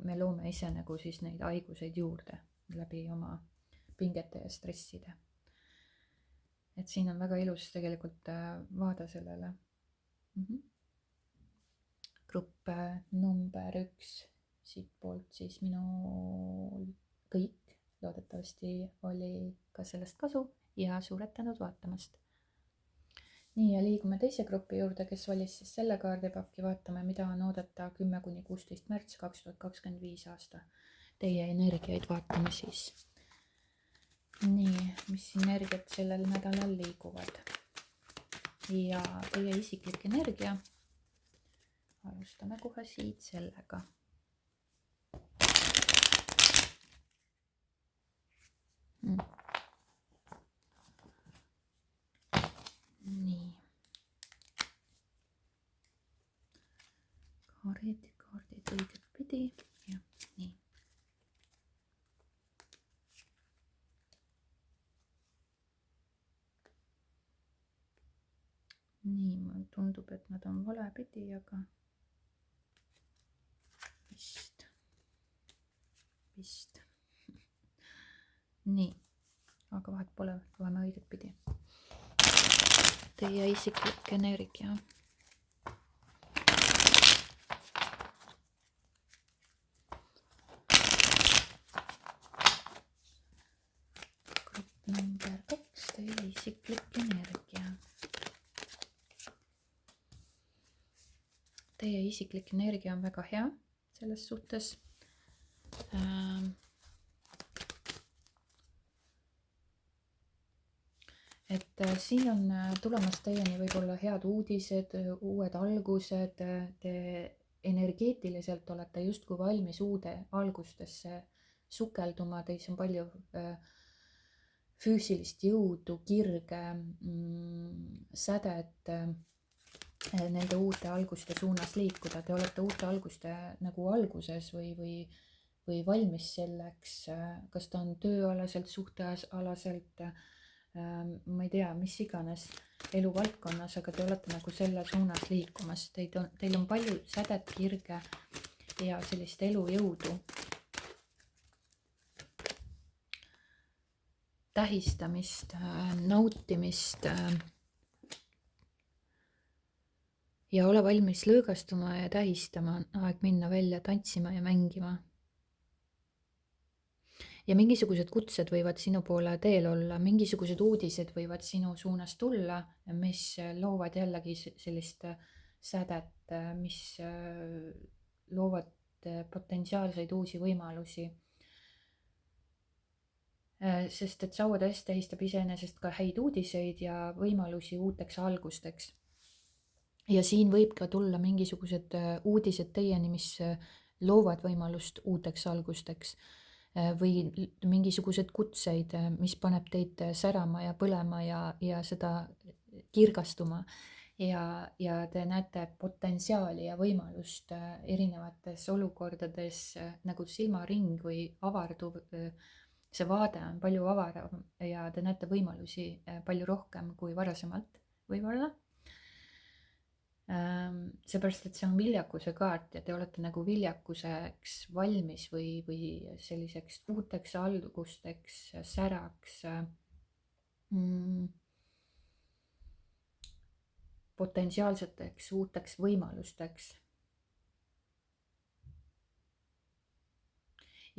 me loome ise nagu siis neid haiguseid juurde läbi oma pingete ja stresside. Et siin on väga ilus tegelikult vaada sellele. Grupp number 1 siit poolt siis minul kõik, loodetavasti oli ka sellest kasu ja suured tänud vaatamast. Nii ja liigume teise grupi juurde, kes valis siis selle kaardipakki, vaatame, mida on oodata 10-16 märts 2025 aasta. Teie energiaid vaatame siis. Nii, mis energiat sellel nädalal liiguvad ja teie isiklik energia. Alustame kohe siit sellega. Nii. Kaardid õiget pidi ja nii. Nii, mulle tundub, et nad on vale pidi, aga vist. Nii, aga vahet pole, loeme õiget pidi. Teie isiklik energia. Grupp number 2, teie isiklik energia. Teie isiklik energia on väga hea selles suhtes. Et siin on tulemas teieni võib-olla head uudised, uued algused, te energeetiliselt olete justkui valmis uude algustesse sukelduma, teis on palju füüsilist jõudu, kirge, sädet nende uute alguste suunas liikuda. Te olete uute alguste nagu alguses või valmis selleks, kas ta on tööalaselt, suhtealaselt, ma ei tea, mis iganes eluvaldkonnas, aga te olete nagu selle suunas liikumas. Teil on palju sädet, kirge ja sellist elujõudu. Tähistamist, nautimist ja ole valmis lõõgastuma ja tähistama, aeg minna välja tantsima ja mängima. Ja mingisugused kutsed võivad sinu poole teel olla, mingisugused uudised võivad sinu suunas tulla, mis loovad jällegi sellist sädet, mis loovad potentsiaalseid uusi võimalusi. Sest et sauatäht tähistab iseenesest ka häid uudiseid ja võimalusi uuteks algusteks. Ja siin võib ka tulla mingisugused uudised teieni, mis loovad võimalust uuteks algusteks või mingisugused kutseid, mis paneb teid särama ja põlema ja seda kirgastuma. Ja te näete potentsiaali ja võimalust erinevates olukordades nagu silmaring või avarduv. See vaade on palju avaram ja te näete võimalusi palju rohkem kui varasemalt võib-olla. Seepärast, et see on viljakuse kaart ja te olete nagu viljakuseks valmis või selliseks uuteks algusteks, säraks, potentsiaalseteks uuteks võimalusteks.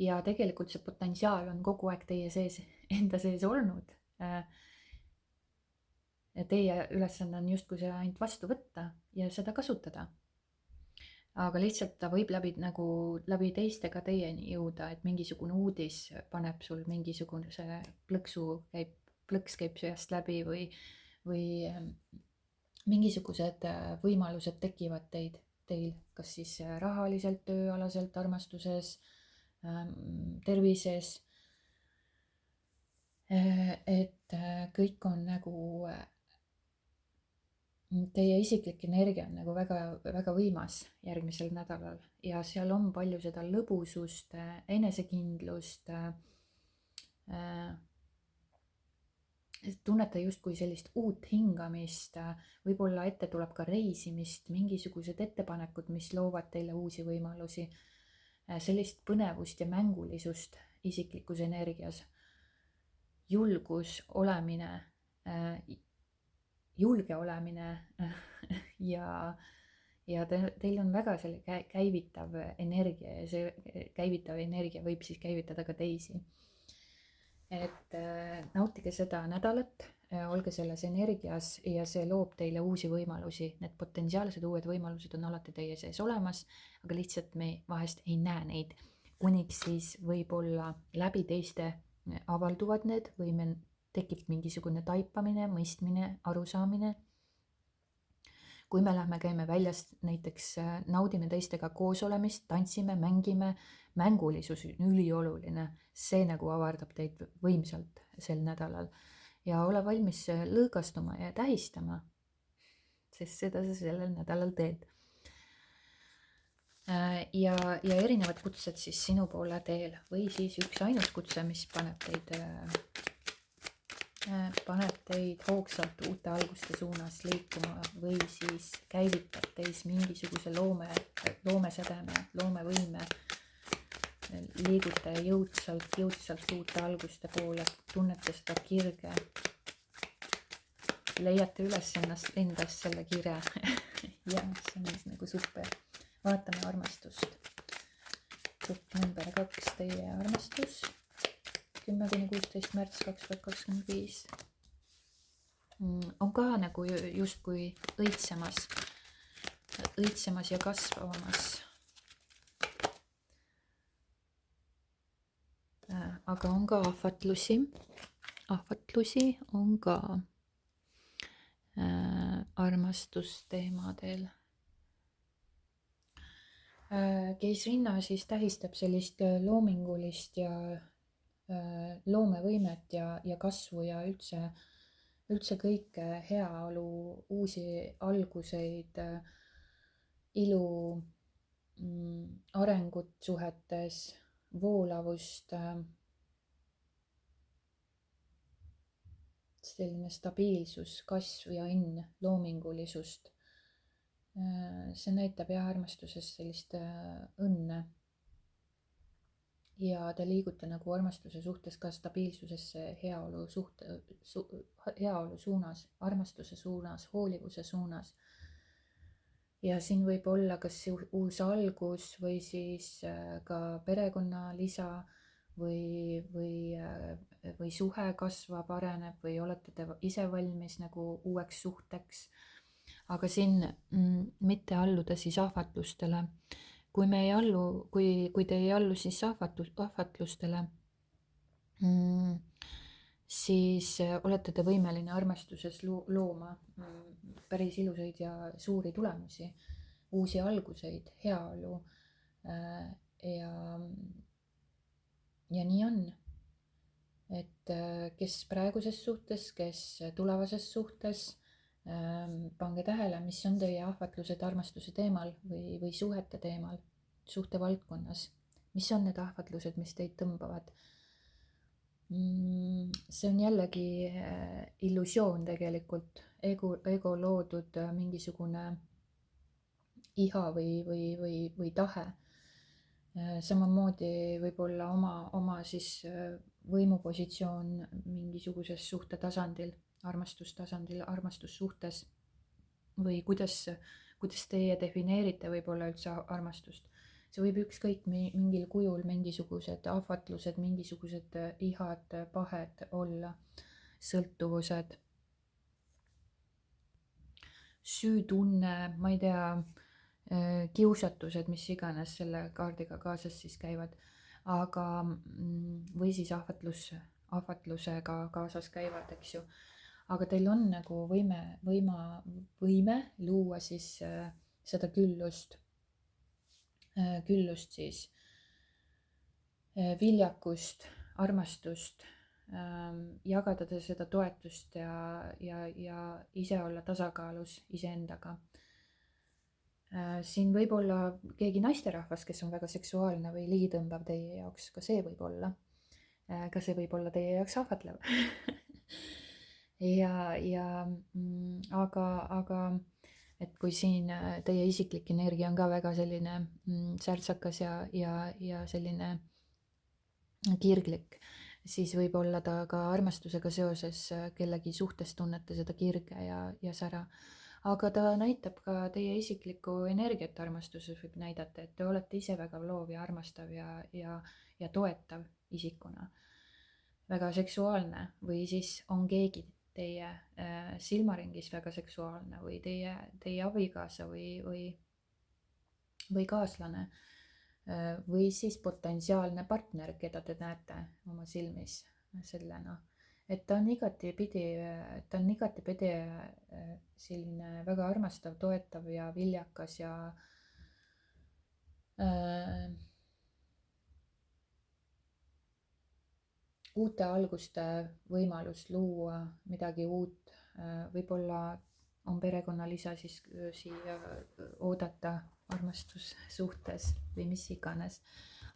Ja tegelikult see potentsiaal on kogu aeg teie sees, enda sees olnud. Teie ülesanne on justkui see ainult vastu võtta ja seda kasutada. Aga lihtsalt ta võib läbi teistega teieni jõuda, et mingisugune uudis paneb sul mingisugune plõks käib seast läbi või mingisugused võimalused tekivad teil, kas siis rahaliselt, tööalaselt, armastuses, tervises, et kõik on nagu, teie isiklik energia on nagu väga, väga võimas järgmisel nädalal ja seal on palju seda lõbusust, enesekindlust, tunnete justkui sellist uut hingamist, võib-olla ette tuleb ka reisimist, mingisugused ettepanekud, mis loovad teile uusi võimalusi. Sellist põnevust ja mängulisust isiklikus energias, julge olemine ja teil on väga selle käivitav energia ja see käivitav energia võib siis käivitada ka teisi. Et nautige seda nädalat, olge selles energias ja see loob teile uusi võimalusi. Need potentsiaalsed uued võimalused on alati teie sees olemas, aga lihtsalt me vahest ei näe neid. Kuniks siis võib-olla läbi teiste avalduvad need või meil tekib mingisugune taipamine, mõistmine, arusaamine. Kui me lähme, käime väljas, näiteks naudime teistega koos olemist, tantsime, mängime, mängulisus on ülioluline. See nagu avardab teid võimsalt sel nädalal ja ole valmis lõõgastuma ja tähistama, sest seda sa sellel nädalal teed. Ja erinevad kutsed siis sinu poole teel või siis üks ainus kutse, mis paneb teid hoogsalt uute alguste suunas liikuma või siis käivitab teis mingisuguse loomesädeme, loomevõime. Liigute jõudsalt uute alguste poole, tunnete seda kirge, leiate üles endast selle kirja ja see on siis nagu super. Vaatame armastust. Grupp number 2, teie armastus 10-16 märts 2025 on ka nagu justkui õitsemas ja kasvamas. Aga on ka ahvatlusi on ka armastusteemadel. Keisrinna siis tähistab sellist loomingulist ja loomevõimet ja kasvu ja üldse kõike heaolu, uusi alguseid, ilu, arengut suhetes, voolavust, selline stabiilsus, kasv ja õnn, loomingulisust. See näitab jah armastuses sellist õnne. Ja te liigute nagu armastuse suhtes ka stabiilsusesse, heaolu suunas, armastuse suunas, hoolivuse suunas. Ja siin võib olla kas uus algus või siis ka perekonna lisa või suhe kasvab, areneb või olete te ise valmis nagu uueks suhteks. Aga siin mitte alluda siis ahvatlustele. Kui me ei allu, kui te ei allu siis ahvatlustele, siis olete te võimeline armastuses looma päris ilusaid ja suuri tulemusi, uusi alguseid, heaolu. Ja nii on, et kes praeguses suhtes, kes tulevases suhtes, pange tähele, mis on teie ahvatlused armastuse teemal või suhete teemal, suhte valdkonnas. Mis on need ahvatlused, mis teid tõmbavad? See on jällegi illusioon tegelikult, ego loodud mingisugune iha või tahe. Samamoodi võib-olla oma siis võimupositsioon mingisuguses suhte tasandil, armastustasandil, armastussuhtes või kuidas teie defineerite võib-olla üldse armastust. See võib ükskõik mingil kujul mingisugused ahvatlused, mingisugused ihad, pahed olla, sõltuvused, süütunne, ma ei tea, kiusatused, mis iganes selle kaardiga kaasas siis käivad, aga või siis ahvatlusega kaasas käivad, eks ju. Aga teil on nagu võime luua siis seda küllust siis, viljakust, armastust, jagada seda toetust ja ise olla tasakaalus iseendaga. Siin võib olla keegi naisterahvas, kes on väga seksuaalne või ligitõmbav teie jaoks, ka see võib olla. Ka see võib olla teie jaoks ahvatlev. aga et kui siin teie isiklik energia on ka väga selline särtsakas ja selline kirglik, siis võib olla ta ka armastusega seoses kellegi suhtes tunnete seda kirge ja sära. Aga ta näitab ka teie isiklikku energiat armastuses, võib näidata, et te olete ise väga loov ja armastav ja toetav isikuna. Väga seksuaalne või siis on keegi teie silmaringis väga seksuaalne või teie abikaasa või kaaslane või siis potentsiaalne partner, keda te näete oma silmis sellena. Et ta on igatipidi selline väga armastav, toetav ja viljakas ja uute alguste võimalus luua midagi uut, võib-olla on perekonnalisa siis siia oodata armastussuhtes või mis iganes,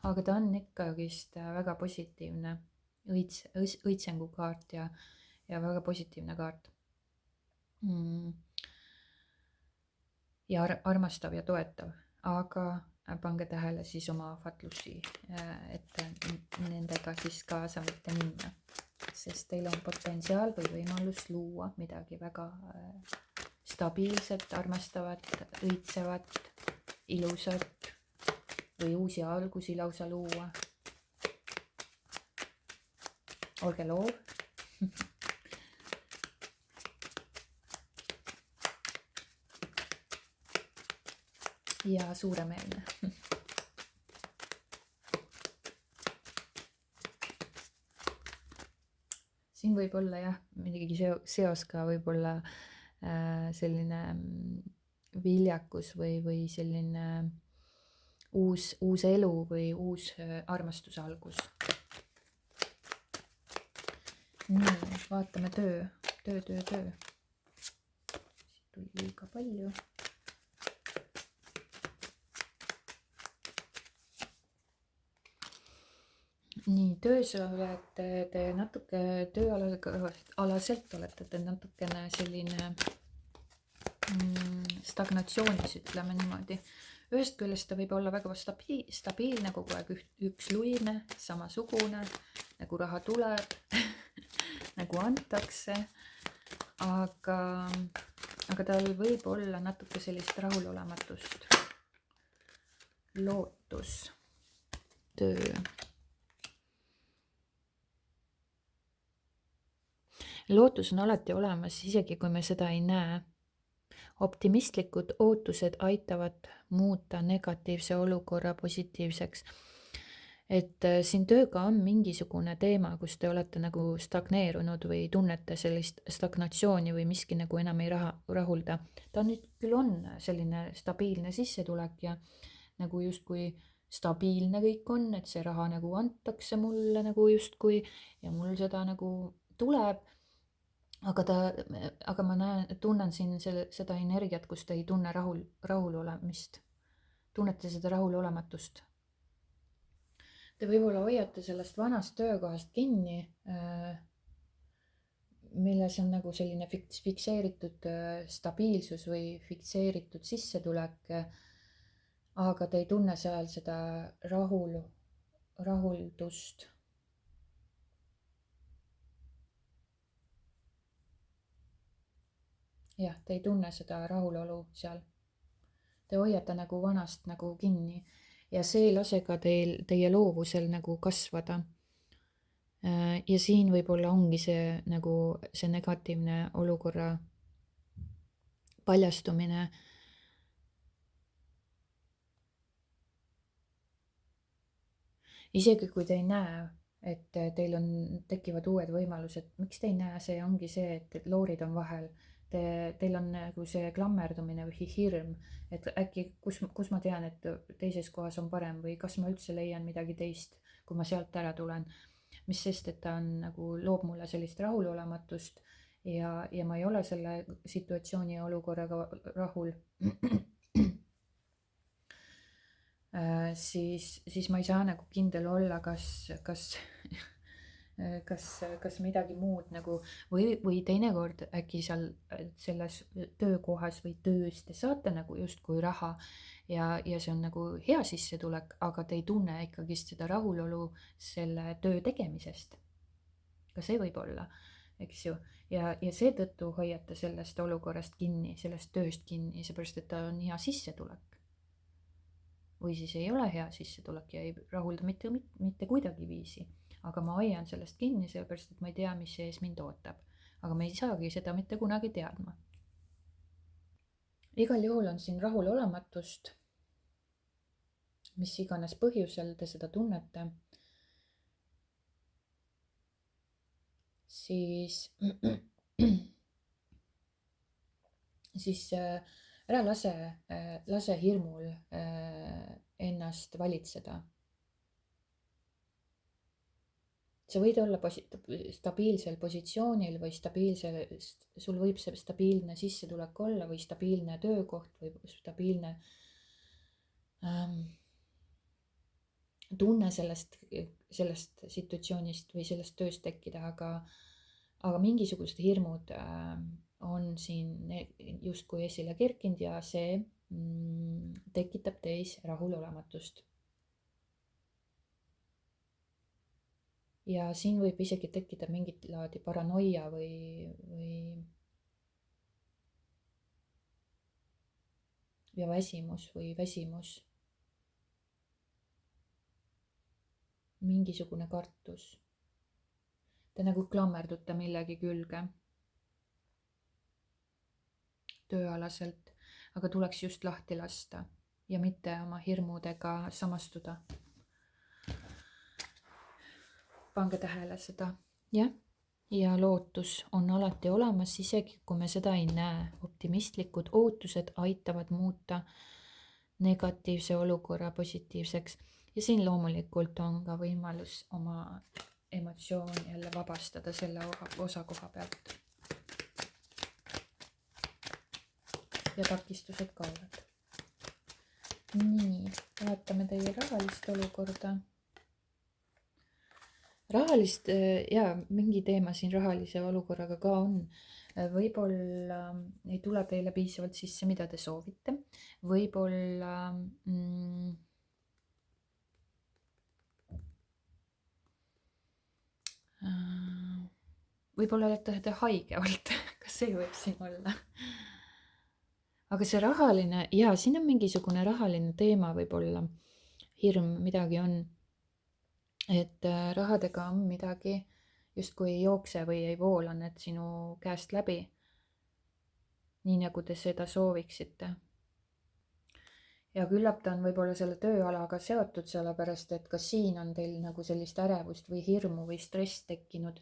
aga ta on ikkagist väga positiivne õitsengu kaart ja väga positiivne kaart. Ja armastav ja toetav, aga pange tähele siis oma ahvatlusi, et nendega siis kaasa mitte minna, sest teil on potentsiaal või võimalus luua midagi väga stabiilset, armastavat, õitsevat, ilusat või uusi algusi lausa luua. Olge loov. Ja suuremeelne. Siin võib olla jah, midagi seos ka võib-olla selline viljakus või selline uus elu või uus armastuse algus. Nii, vaatame töö. Siit tuli liiga palju. nii, töös olete te natuke, tööalaselt olete te natukene selline stagnatsioonis, ütleme niimoodi. Ühest küljest ta võib olla väga stabiilne, kogu aeg üksluine, samasugune, nagu raha tuleb nagu antakse, aga tal võib olla natuke sellist rahulolematust. Lootus, töö. Lootus on alati olemas, isegi kui me seda ei näe. Optimistlikud ootused aitavad muuta negatiivse olukorra positiivseks. Et siin tööga on mingisugune teema, kus te olete nagu stagneerunud või tunnete sellist stagnatsiooni või miski nagu enam ei rahulda. Ta nüüd küll on selline stabiilne sissetulek ja nagu justkui stabiilne kõik on, et see raha nagu antakse mulle nagu justkui ja mul seda nagu tuleb. Aga ma tunnen siin seda energiat, kus te ei tunne rahulolemist. Tunnete seda rahulolematust. Te võib-olla hoiate sellest vanast töökohast kinni, milles on nagu selline fikseeritud stabiilsus või fikseeritud sissetulek, aga te ei tunne seal seda rahuldust. Jah, te ei tunne seda rahulolu seal. Te hoiate nagu vanast nagu kinni ja see ei lase ka teie loovusel nagu kasvada. Ja siin võib-olla ongi see nagu see negatiivne olukorra paljastumine. Isegi kui te ei näe, et teil tekivad uued võimalused, miks te ei näe, see ongi see, et loorid on vahel. Teil on nagu see klammerdumine või hirm, et äkki kus ma tean, et teises kohas on parem või kas ma üldse leian midagi teist, kui ma sealt ära tulen. Mis sest, et ta on nagu loob mulle sellist rahulolematust ja ma ei ole selle situatsiooni ja olukorraga rahul. Siis ma ei saa nagu kindel olla, kas midagi muud nagu või teinekord äkki seal selles töökohas või töös te saate nagu justkui raha ja see on nagu hea sissetulek, aga te ei tunne ikkagist seda rahulolu selle töö tegemisest. Ka see võib olla, eks ju, ja seetõttu hoiate sellest olukorrast kinni, sellest tööst kinni, seepärast et ta on hea sissetulek. Või siis ei ole hea sissetulek ja ei rahulda mitte kuidagiviisi. Aga ma hoian sellest kinni, sellepärast et ma ei tea, mis ees mind ootab. Aga me ei saagi seda mitte kunagi teadma. Igal juhul on siin rahulolematust, mis iganes põhjusel te seda tunnete, siis ära lase hirmul ennast valitseda. Sa võid olla stabiilsel positsioonil või sul võib see stabiilne sissetulek olla või stabiilne töökoht või stabiilne tunne sellest situatsioonist või sellest tööst tekkida, aga mingisugused hirmud on siin justkui esile kerkinud ja see tekitab teis rahulolematust. Ja siin võib isegi tekkida mingit laadi paranoia ja väsimus. Mingisugune kartus. Te nagu klammerdute millegi külge tööalaselt, aga tuleks just lahti lasta ja mitte oma hirmudega samastuda. Pange tähele seda, jah. Ja lootus on alati olemas, isegi kui me seda ei näe. Optimistlikud ootused aitavad muuta negatiivse olukorra positiivseks. Ja siin loomulikult on ka võimalus oma emotsiooni jälle vabastada selle osa koha pealt. Ja takistused kaovad. Nii, vaatame teie rahalist olukorda. rahalist ja mingi teema siin rahalise olukorraga ka on. Võib-olla ei tule teile piisavalt sisse, mida te soovite, võib-olla võib-olla olete te haige olnud, kas see võib siin olla? Aga see rahaline, jaa, siin on mingisugune rahaline teema võib-olla, hirm, midagi on. Et rahadega on midagi, justkui ei jookse või ei voola need sinu käest läbi, nii nagu te seda sooviksite. Ja küllap ta on võib-olla selle tööalaga seotud, sellepärast et ka siin on teil nagu sellist ärevust või hirmu või stress tekkinud.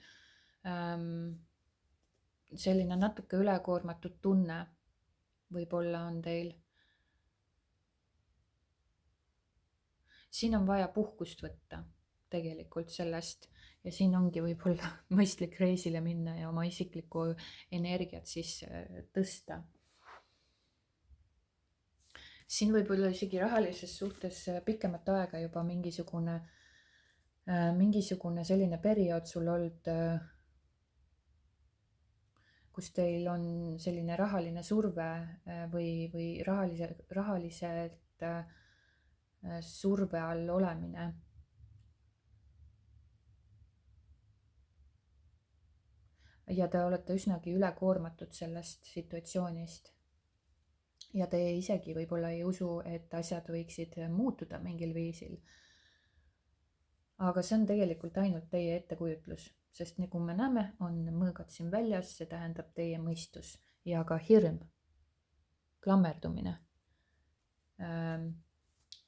Selline natuke ülekoormatud tunne võib-olla on teil. Siin on vaja puhkust võtta tegelikult sellest ja siin ongi võib-olla mõistlik reisile minna ja oma isiklikku energiat siis tõsta. Siin võib olla isegi rahalises suhtes pikemat aega juba mingisugune selline periood sul olnud, kus teil on selline rahaline surve või rahaliselt surve all olemine. Ja te olete üsnagi ülekoormatud sellest situatsioonist. Ja te isegi võib-olla ei usu, et asjad võiksid muutuda mingil viisil. Aga see on tegelikult ainult teie ettekujutlus, sest nagu me näeme, on mõõgad siin väljas, see tähendab teie mõistus ja ka hirm, klammerdumine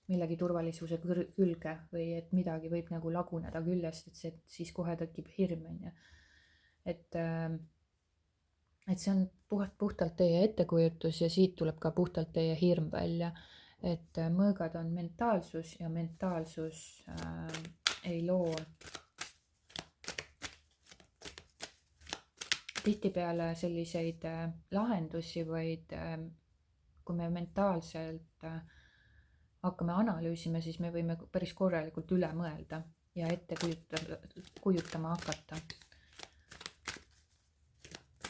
millegi turvalisuse külge või et midagi võib nagu laguneda küljest, et see siis kohe tekib hirm, on ju. Et see on puhtalt teie ettekujutus ja siit tuleb ka puhtalt teie hirm välja, et mõõgad on mentaalsus ja mentaalsus ei loo tihtipeale selliseid lahendusi, vaid kui me mentaalselt hakkame analüüsima, siis me võime päris korralikult üle mõelda ja ette kujutama hakata.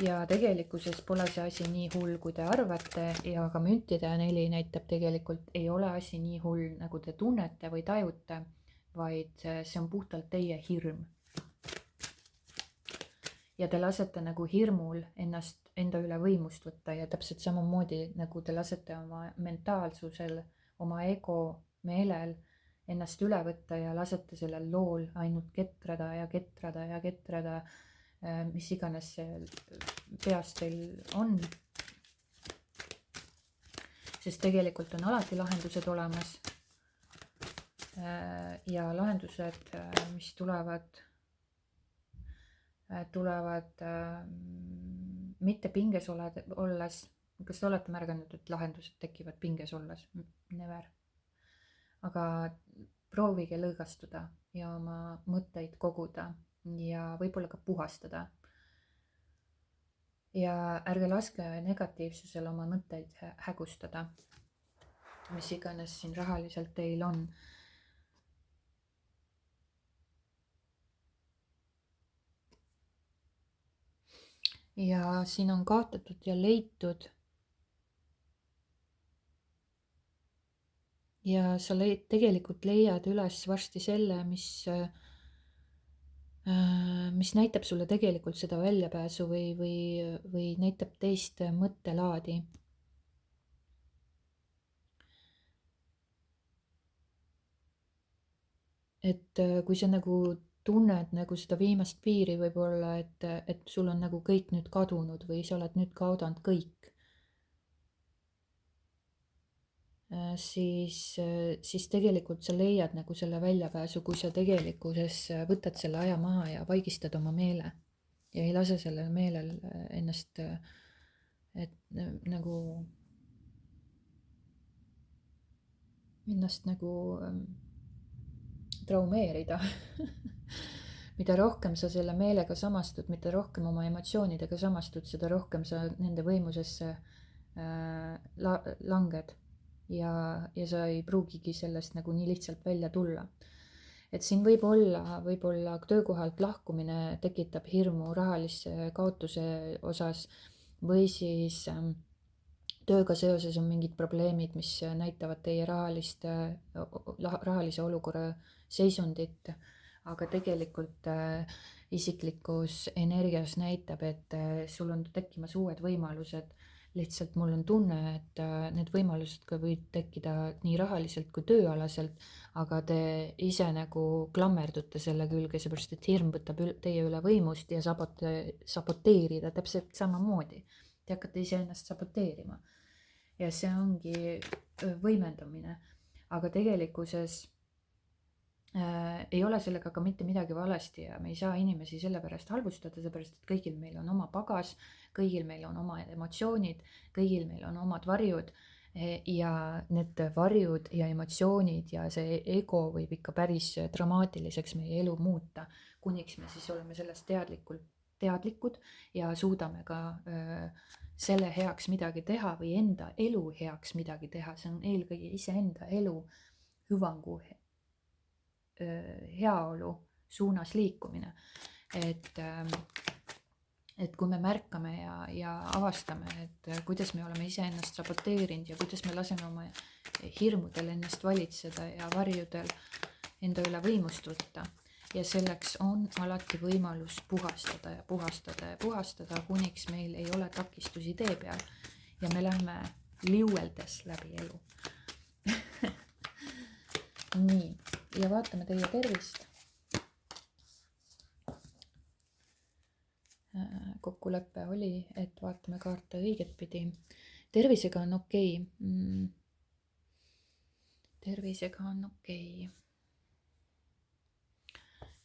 Ja tegelikkuses pole see asi nii hull, kui te arvate ja ka müntide 4 näitab tegelikult ei ole asi nii hull, nagu te tunnete või tajute, vaid see on puhtalt teie hirm. Ja te lasete nagu hirmul enda üle võimust võtta ja täpselt samamoodi nagu te lasete oma mentaalsusel, oma ego meelel ennast üle võtta ja lasete sellel lool ainult ketrada ja ketrada ja ketrada, mis iganes see peas teil on. Sest tegelikult on alati lahendused olemas. Ja lahendused, mis tulevad mitte pinges olles. Kas te olete märganud, et lahendused tekivad pinges olles? Never. Aga proovige lõõgastuda ja oma mõtteid koguda ja võib-olla ka puhastada. Ja ärge laske negatiivsusel oma mõtteid hägustada, mis iganes siin rahaliselt teil on. Ja siin on kaotatud ja leitud. Ja sa tegelikult leiad üles varsti selle, mis näitab sulle tegelikult seda väljapääsu või näitab teist mõttelaadi. Et kui sa nagu tunned nagu seda viimast piiri võib-olla, et sul on nagu kõik nüüd kadunud või sa oled nüüd kaotanud kõik, siis tegelikult sa leiad nagu selle väljapääsu, kui sa tegelikkuses võtad selle aja maha ja vaigistad oma meele ja ei lase sellel meelel ennast nagu traumeerida. Mida rohkem sa selle meelega samastud, mida rohkem oma emotsioonidega samastud, seda rohkem sa nende võimusesse langed. Ja sa ei pruugigi sellest nagu nii lihtsalt välja tulla. et siin võib-olla töökohalt lahkumine tekitab hirmu rahalise kaotuse osas või siis tööga seoses on mingid probleemid, mis näitavad teie rahalise olukorra seisundit, aga tegelikult isiklikus energias näitab, et sul on tekkimas uued võimalused. Lihtsalt mul on tunne, et need võimalused ka võid tekkida nii rahaliselt kui tööalaselt, aga te ise nagu klammerdute selle külge, seepärast et hirm võtab teie üle võimust ja saboteerida täpselt samamoodi. Te hakkate iseennast saboteerima ja see ongi võimendamine, aga tegelikkuses ei ole sellega ka mitte midagi valesti ja me ei saa inimesi selle pärast halvustada, seepärast et kõigil meil on oma pagas, kõigil meil on oma emotsioonid, kõigil meil on omad varjud ja need varjud ja emotsioonid ja see ego võib ikka päris dramaatiliseks meie elu muuta, kuniks me siis oleme sellest teadlikud ja suudame ka selle heaks midagi teha või enda elu heaks midagi teha. See on eelkõige iseenda elu hüvangu heaolu suunas liikumine, et kui me märkame ja avastame, et kuidas me oleme iseennast saboteerinud ja kuidas me laseme oma hirmudel ennast valitseda ja varjudel enda üle võimust võtta, ja selleks on alati võimalus puhastada ja puhastada ja puhastada, kuniks meil ei ole takistusi tee peal ja me lähme liueldes läbi elu. Nii, ja vaatame teie tervist. Kokkulepe oli, et vaatame kaarte õiget pidi. Tervisega on okei. Tervisega on okei.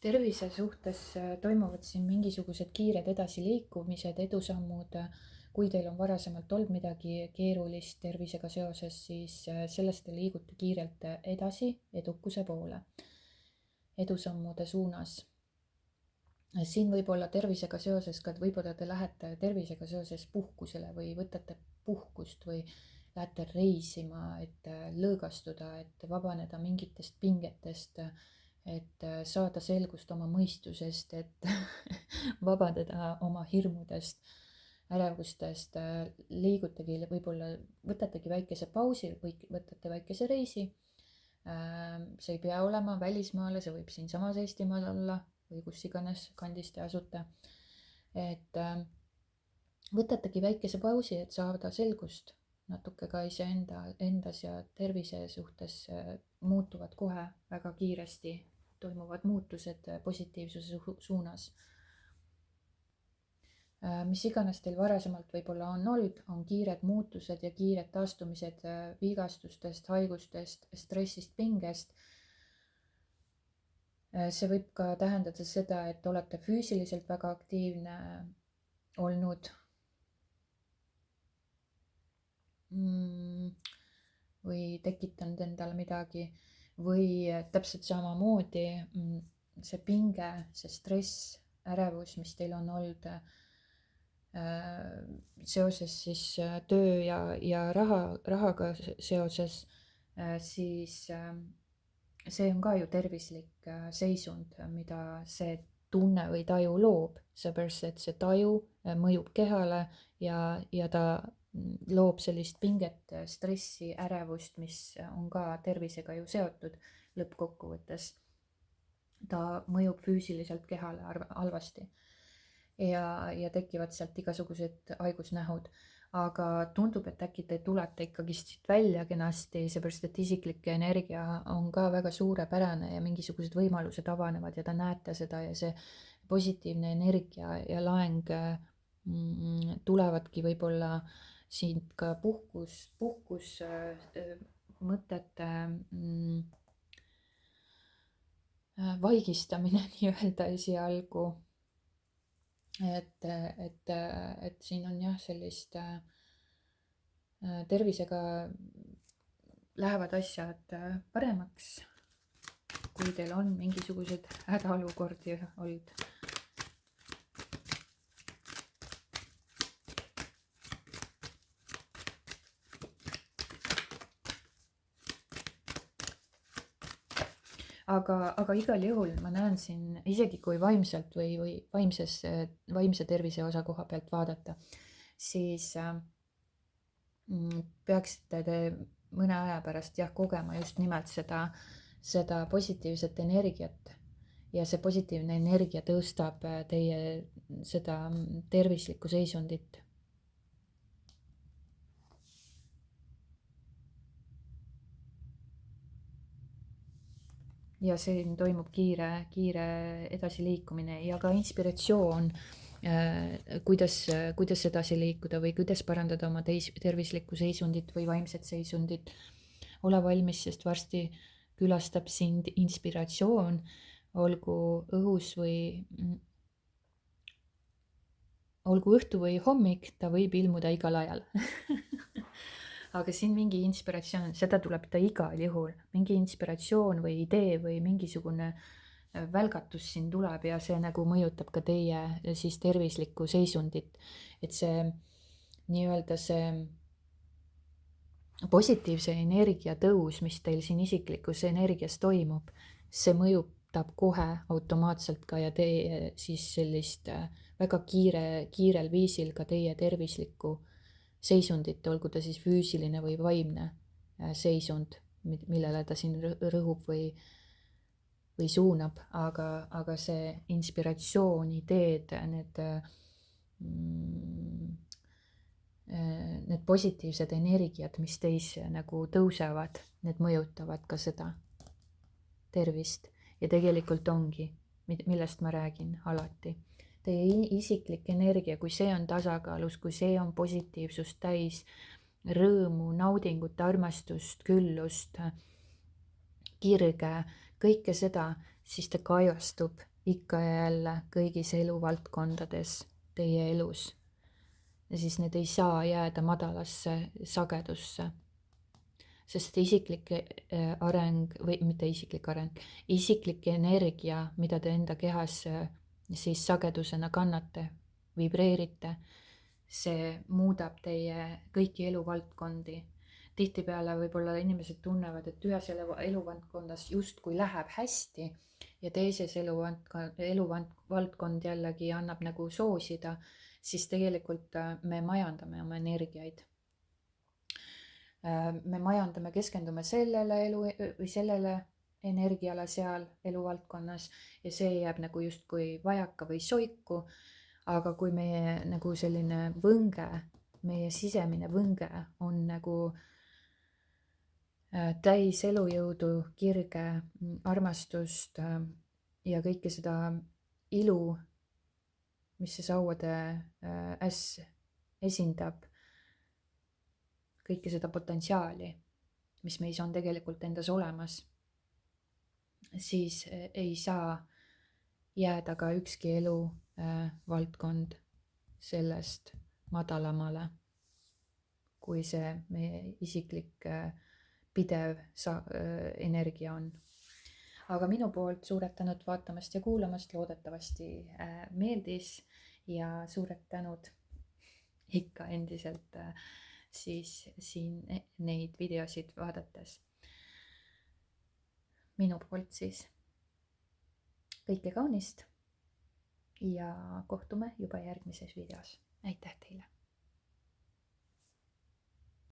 Tervise suhtes toimuvad siin mingisugused kiired edasiliikumised, edusammud. Kui teil on varasemalt olnud midagi keerulist tervisega seoses, siis sellest te liigute kiirelt edasi edukuse poole, edusammude suunas. Siin võib olla tervisega seoses ka, et võib-olla te lähete tervisega seoses puhkusele või võtate puhkust või lähete reisima, et lõõgastuda, et vabaneda mingitest pingetest, et saada selgust oma mõistusest, et vabandada oma hirmudest, ärevustest, liigutegi, võib-olla võtategi väikese pausi või võtate väikese reisi. See ei pea olema välismaale, see võib siinsamas Eestimaal olla või kus iganes kandis te asute. Et võtategi väikese pausi, et saada selgust natuke ka iseendas ja tervise suhtes muutuvad kohe väga kiiresti, toimuvad muutused positiivsuse suunas. Mis iganes teil varasemalt võib-olla on olnud, on kiired muutused ja kiired taastumised vigastustest, haigustest, stressist, pingest. See võib ka tähendada seda, et olete füüsiliselt väga aktiivne olnud või tekitanud endale midagi või täpselt samamoodi see pinge, see stress, ärevus, mis teil on olnud seoses siis töö ja rahaga seoses, siis see on ka ju tervislik seisund, mida see tunne või taju loob, seepärast et see taju mõjub kehale ja ta loob sellist pinget, stressi, ärevust, mis on ka tervisega ju seotud lõppkokkuvõttes. Ta mõjub füüsiliselt kehale halvasti. Ja tekivad sealt igasugused haigusnähud, aga tundub, et äkki te tulete ikkagi siit välja kenasti, seepärast et isiklik energia on ka väga suurepärane ja mingisugused võimalused avanevad ja te näete seda ja see positiivne energia ja laeng tulevadki võib-olla siit ka puhkus mõtete vaigistamine nii-öelda esialgu. Et siin on jah sellist tervisega lähevad asjad paremaks, kui teil on mingisugused hädaolukordi olnud. aga igal juhul ma näen siin, isegi kui vaimselt või vaimse tervise osa koha pealt vaadata, siis peaksite te mõne aja pärast kogema just nimelt seda positiivset energiat ja see positiivne energia tõstab teie seda tervislikku seisundit. Ja siin toimub kiire edasiliikumine ja ka inspiratsioon, kuidas edasi liikuda või kuidas parandada oma tervislikku seisundit või vaimset seisundit. Ole valmis, sest varsti külastab sind inspiratsioon, olgu õhus või olgu õhtu või hommik, ta võib ilmuda igal ajal. Aga siin mingi inspiratsioon, seda tuleb ta igal juhul, mingi inspiratsioon või idee või mingisugune välgatus siin tuleb ja see nagu mõjutab ka teie siis tervislikku seisundit. Et see nii-öelda see positiivse energia tõus, mis teil siin isiklikus energias toimub, see mõjutab kohe automaatselt ka ja teie siis sellist väga kiirel viisil ka teie tervislikku seisundit, olgu ta siis füüsiline või vaimne seisund, millele ta siin rõhub või suunab, aga see inspiratsioon, ideed, need positiivsed energiad, mis teis nagu tõusevad, need mõjutavad ka seda tervist ja tegelikult ongi, millest ma räägin alati. Teie isiklik energia, kui see on tasakaalus, kui see on positiivsust täis, rõõmu, naudingut, armastust, küllust, kirge, kõike seda, siis ta kajastub ikka ja jälle kõigis eluvaldkondades teie elus. Ja siis need ei saa jääda madalasse sagedusse. Sest isiklik areng, või mitte isiklik areng, isiklik energia, mida te enda kehas siis sagedusena kannate, vibreerite, see muudab teie kõiki eluvaldkondi. Tihtipeale võib-olla inimesed tunnevad, et ühes eluvaldkondas justkui läheb hästi ja teises eluvaldkond jällegi annab nagu soosida, siis tegelikult me majandame oma energiaid. Me majandame, keskendume sellele energiale seal eluvaldkonnas ja see jääb nagu justkui vajaka või soiku. Aga kui meie nagu selline võnge, meie sisemine võnge on nagu täis elujõudu, kirge, armastust ja kõike seda ilu, mis see sauade äss esindab, kõike seda potentsiaali, mis meis on tegelikult endas olemas, siis ei saa jääda ka ükski eluvaldkond sellest madalamale, kui see meie isiklik pidev energia on. Aga minu poolt suured tänud vaatamast ja kuulamast, loodetavasti meeldis ja suured tänud ikka endiselt siis siin neid videosid vaadates. Minu poolt siis kõike kaunist ja kohtume juba järgmises videos. Aitäh teile!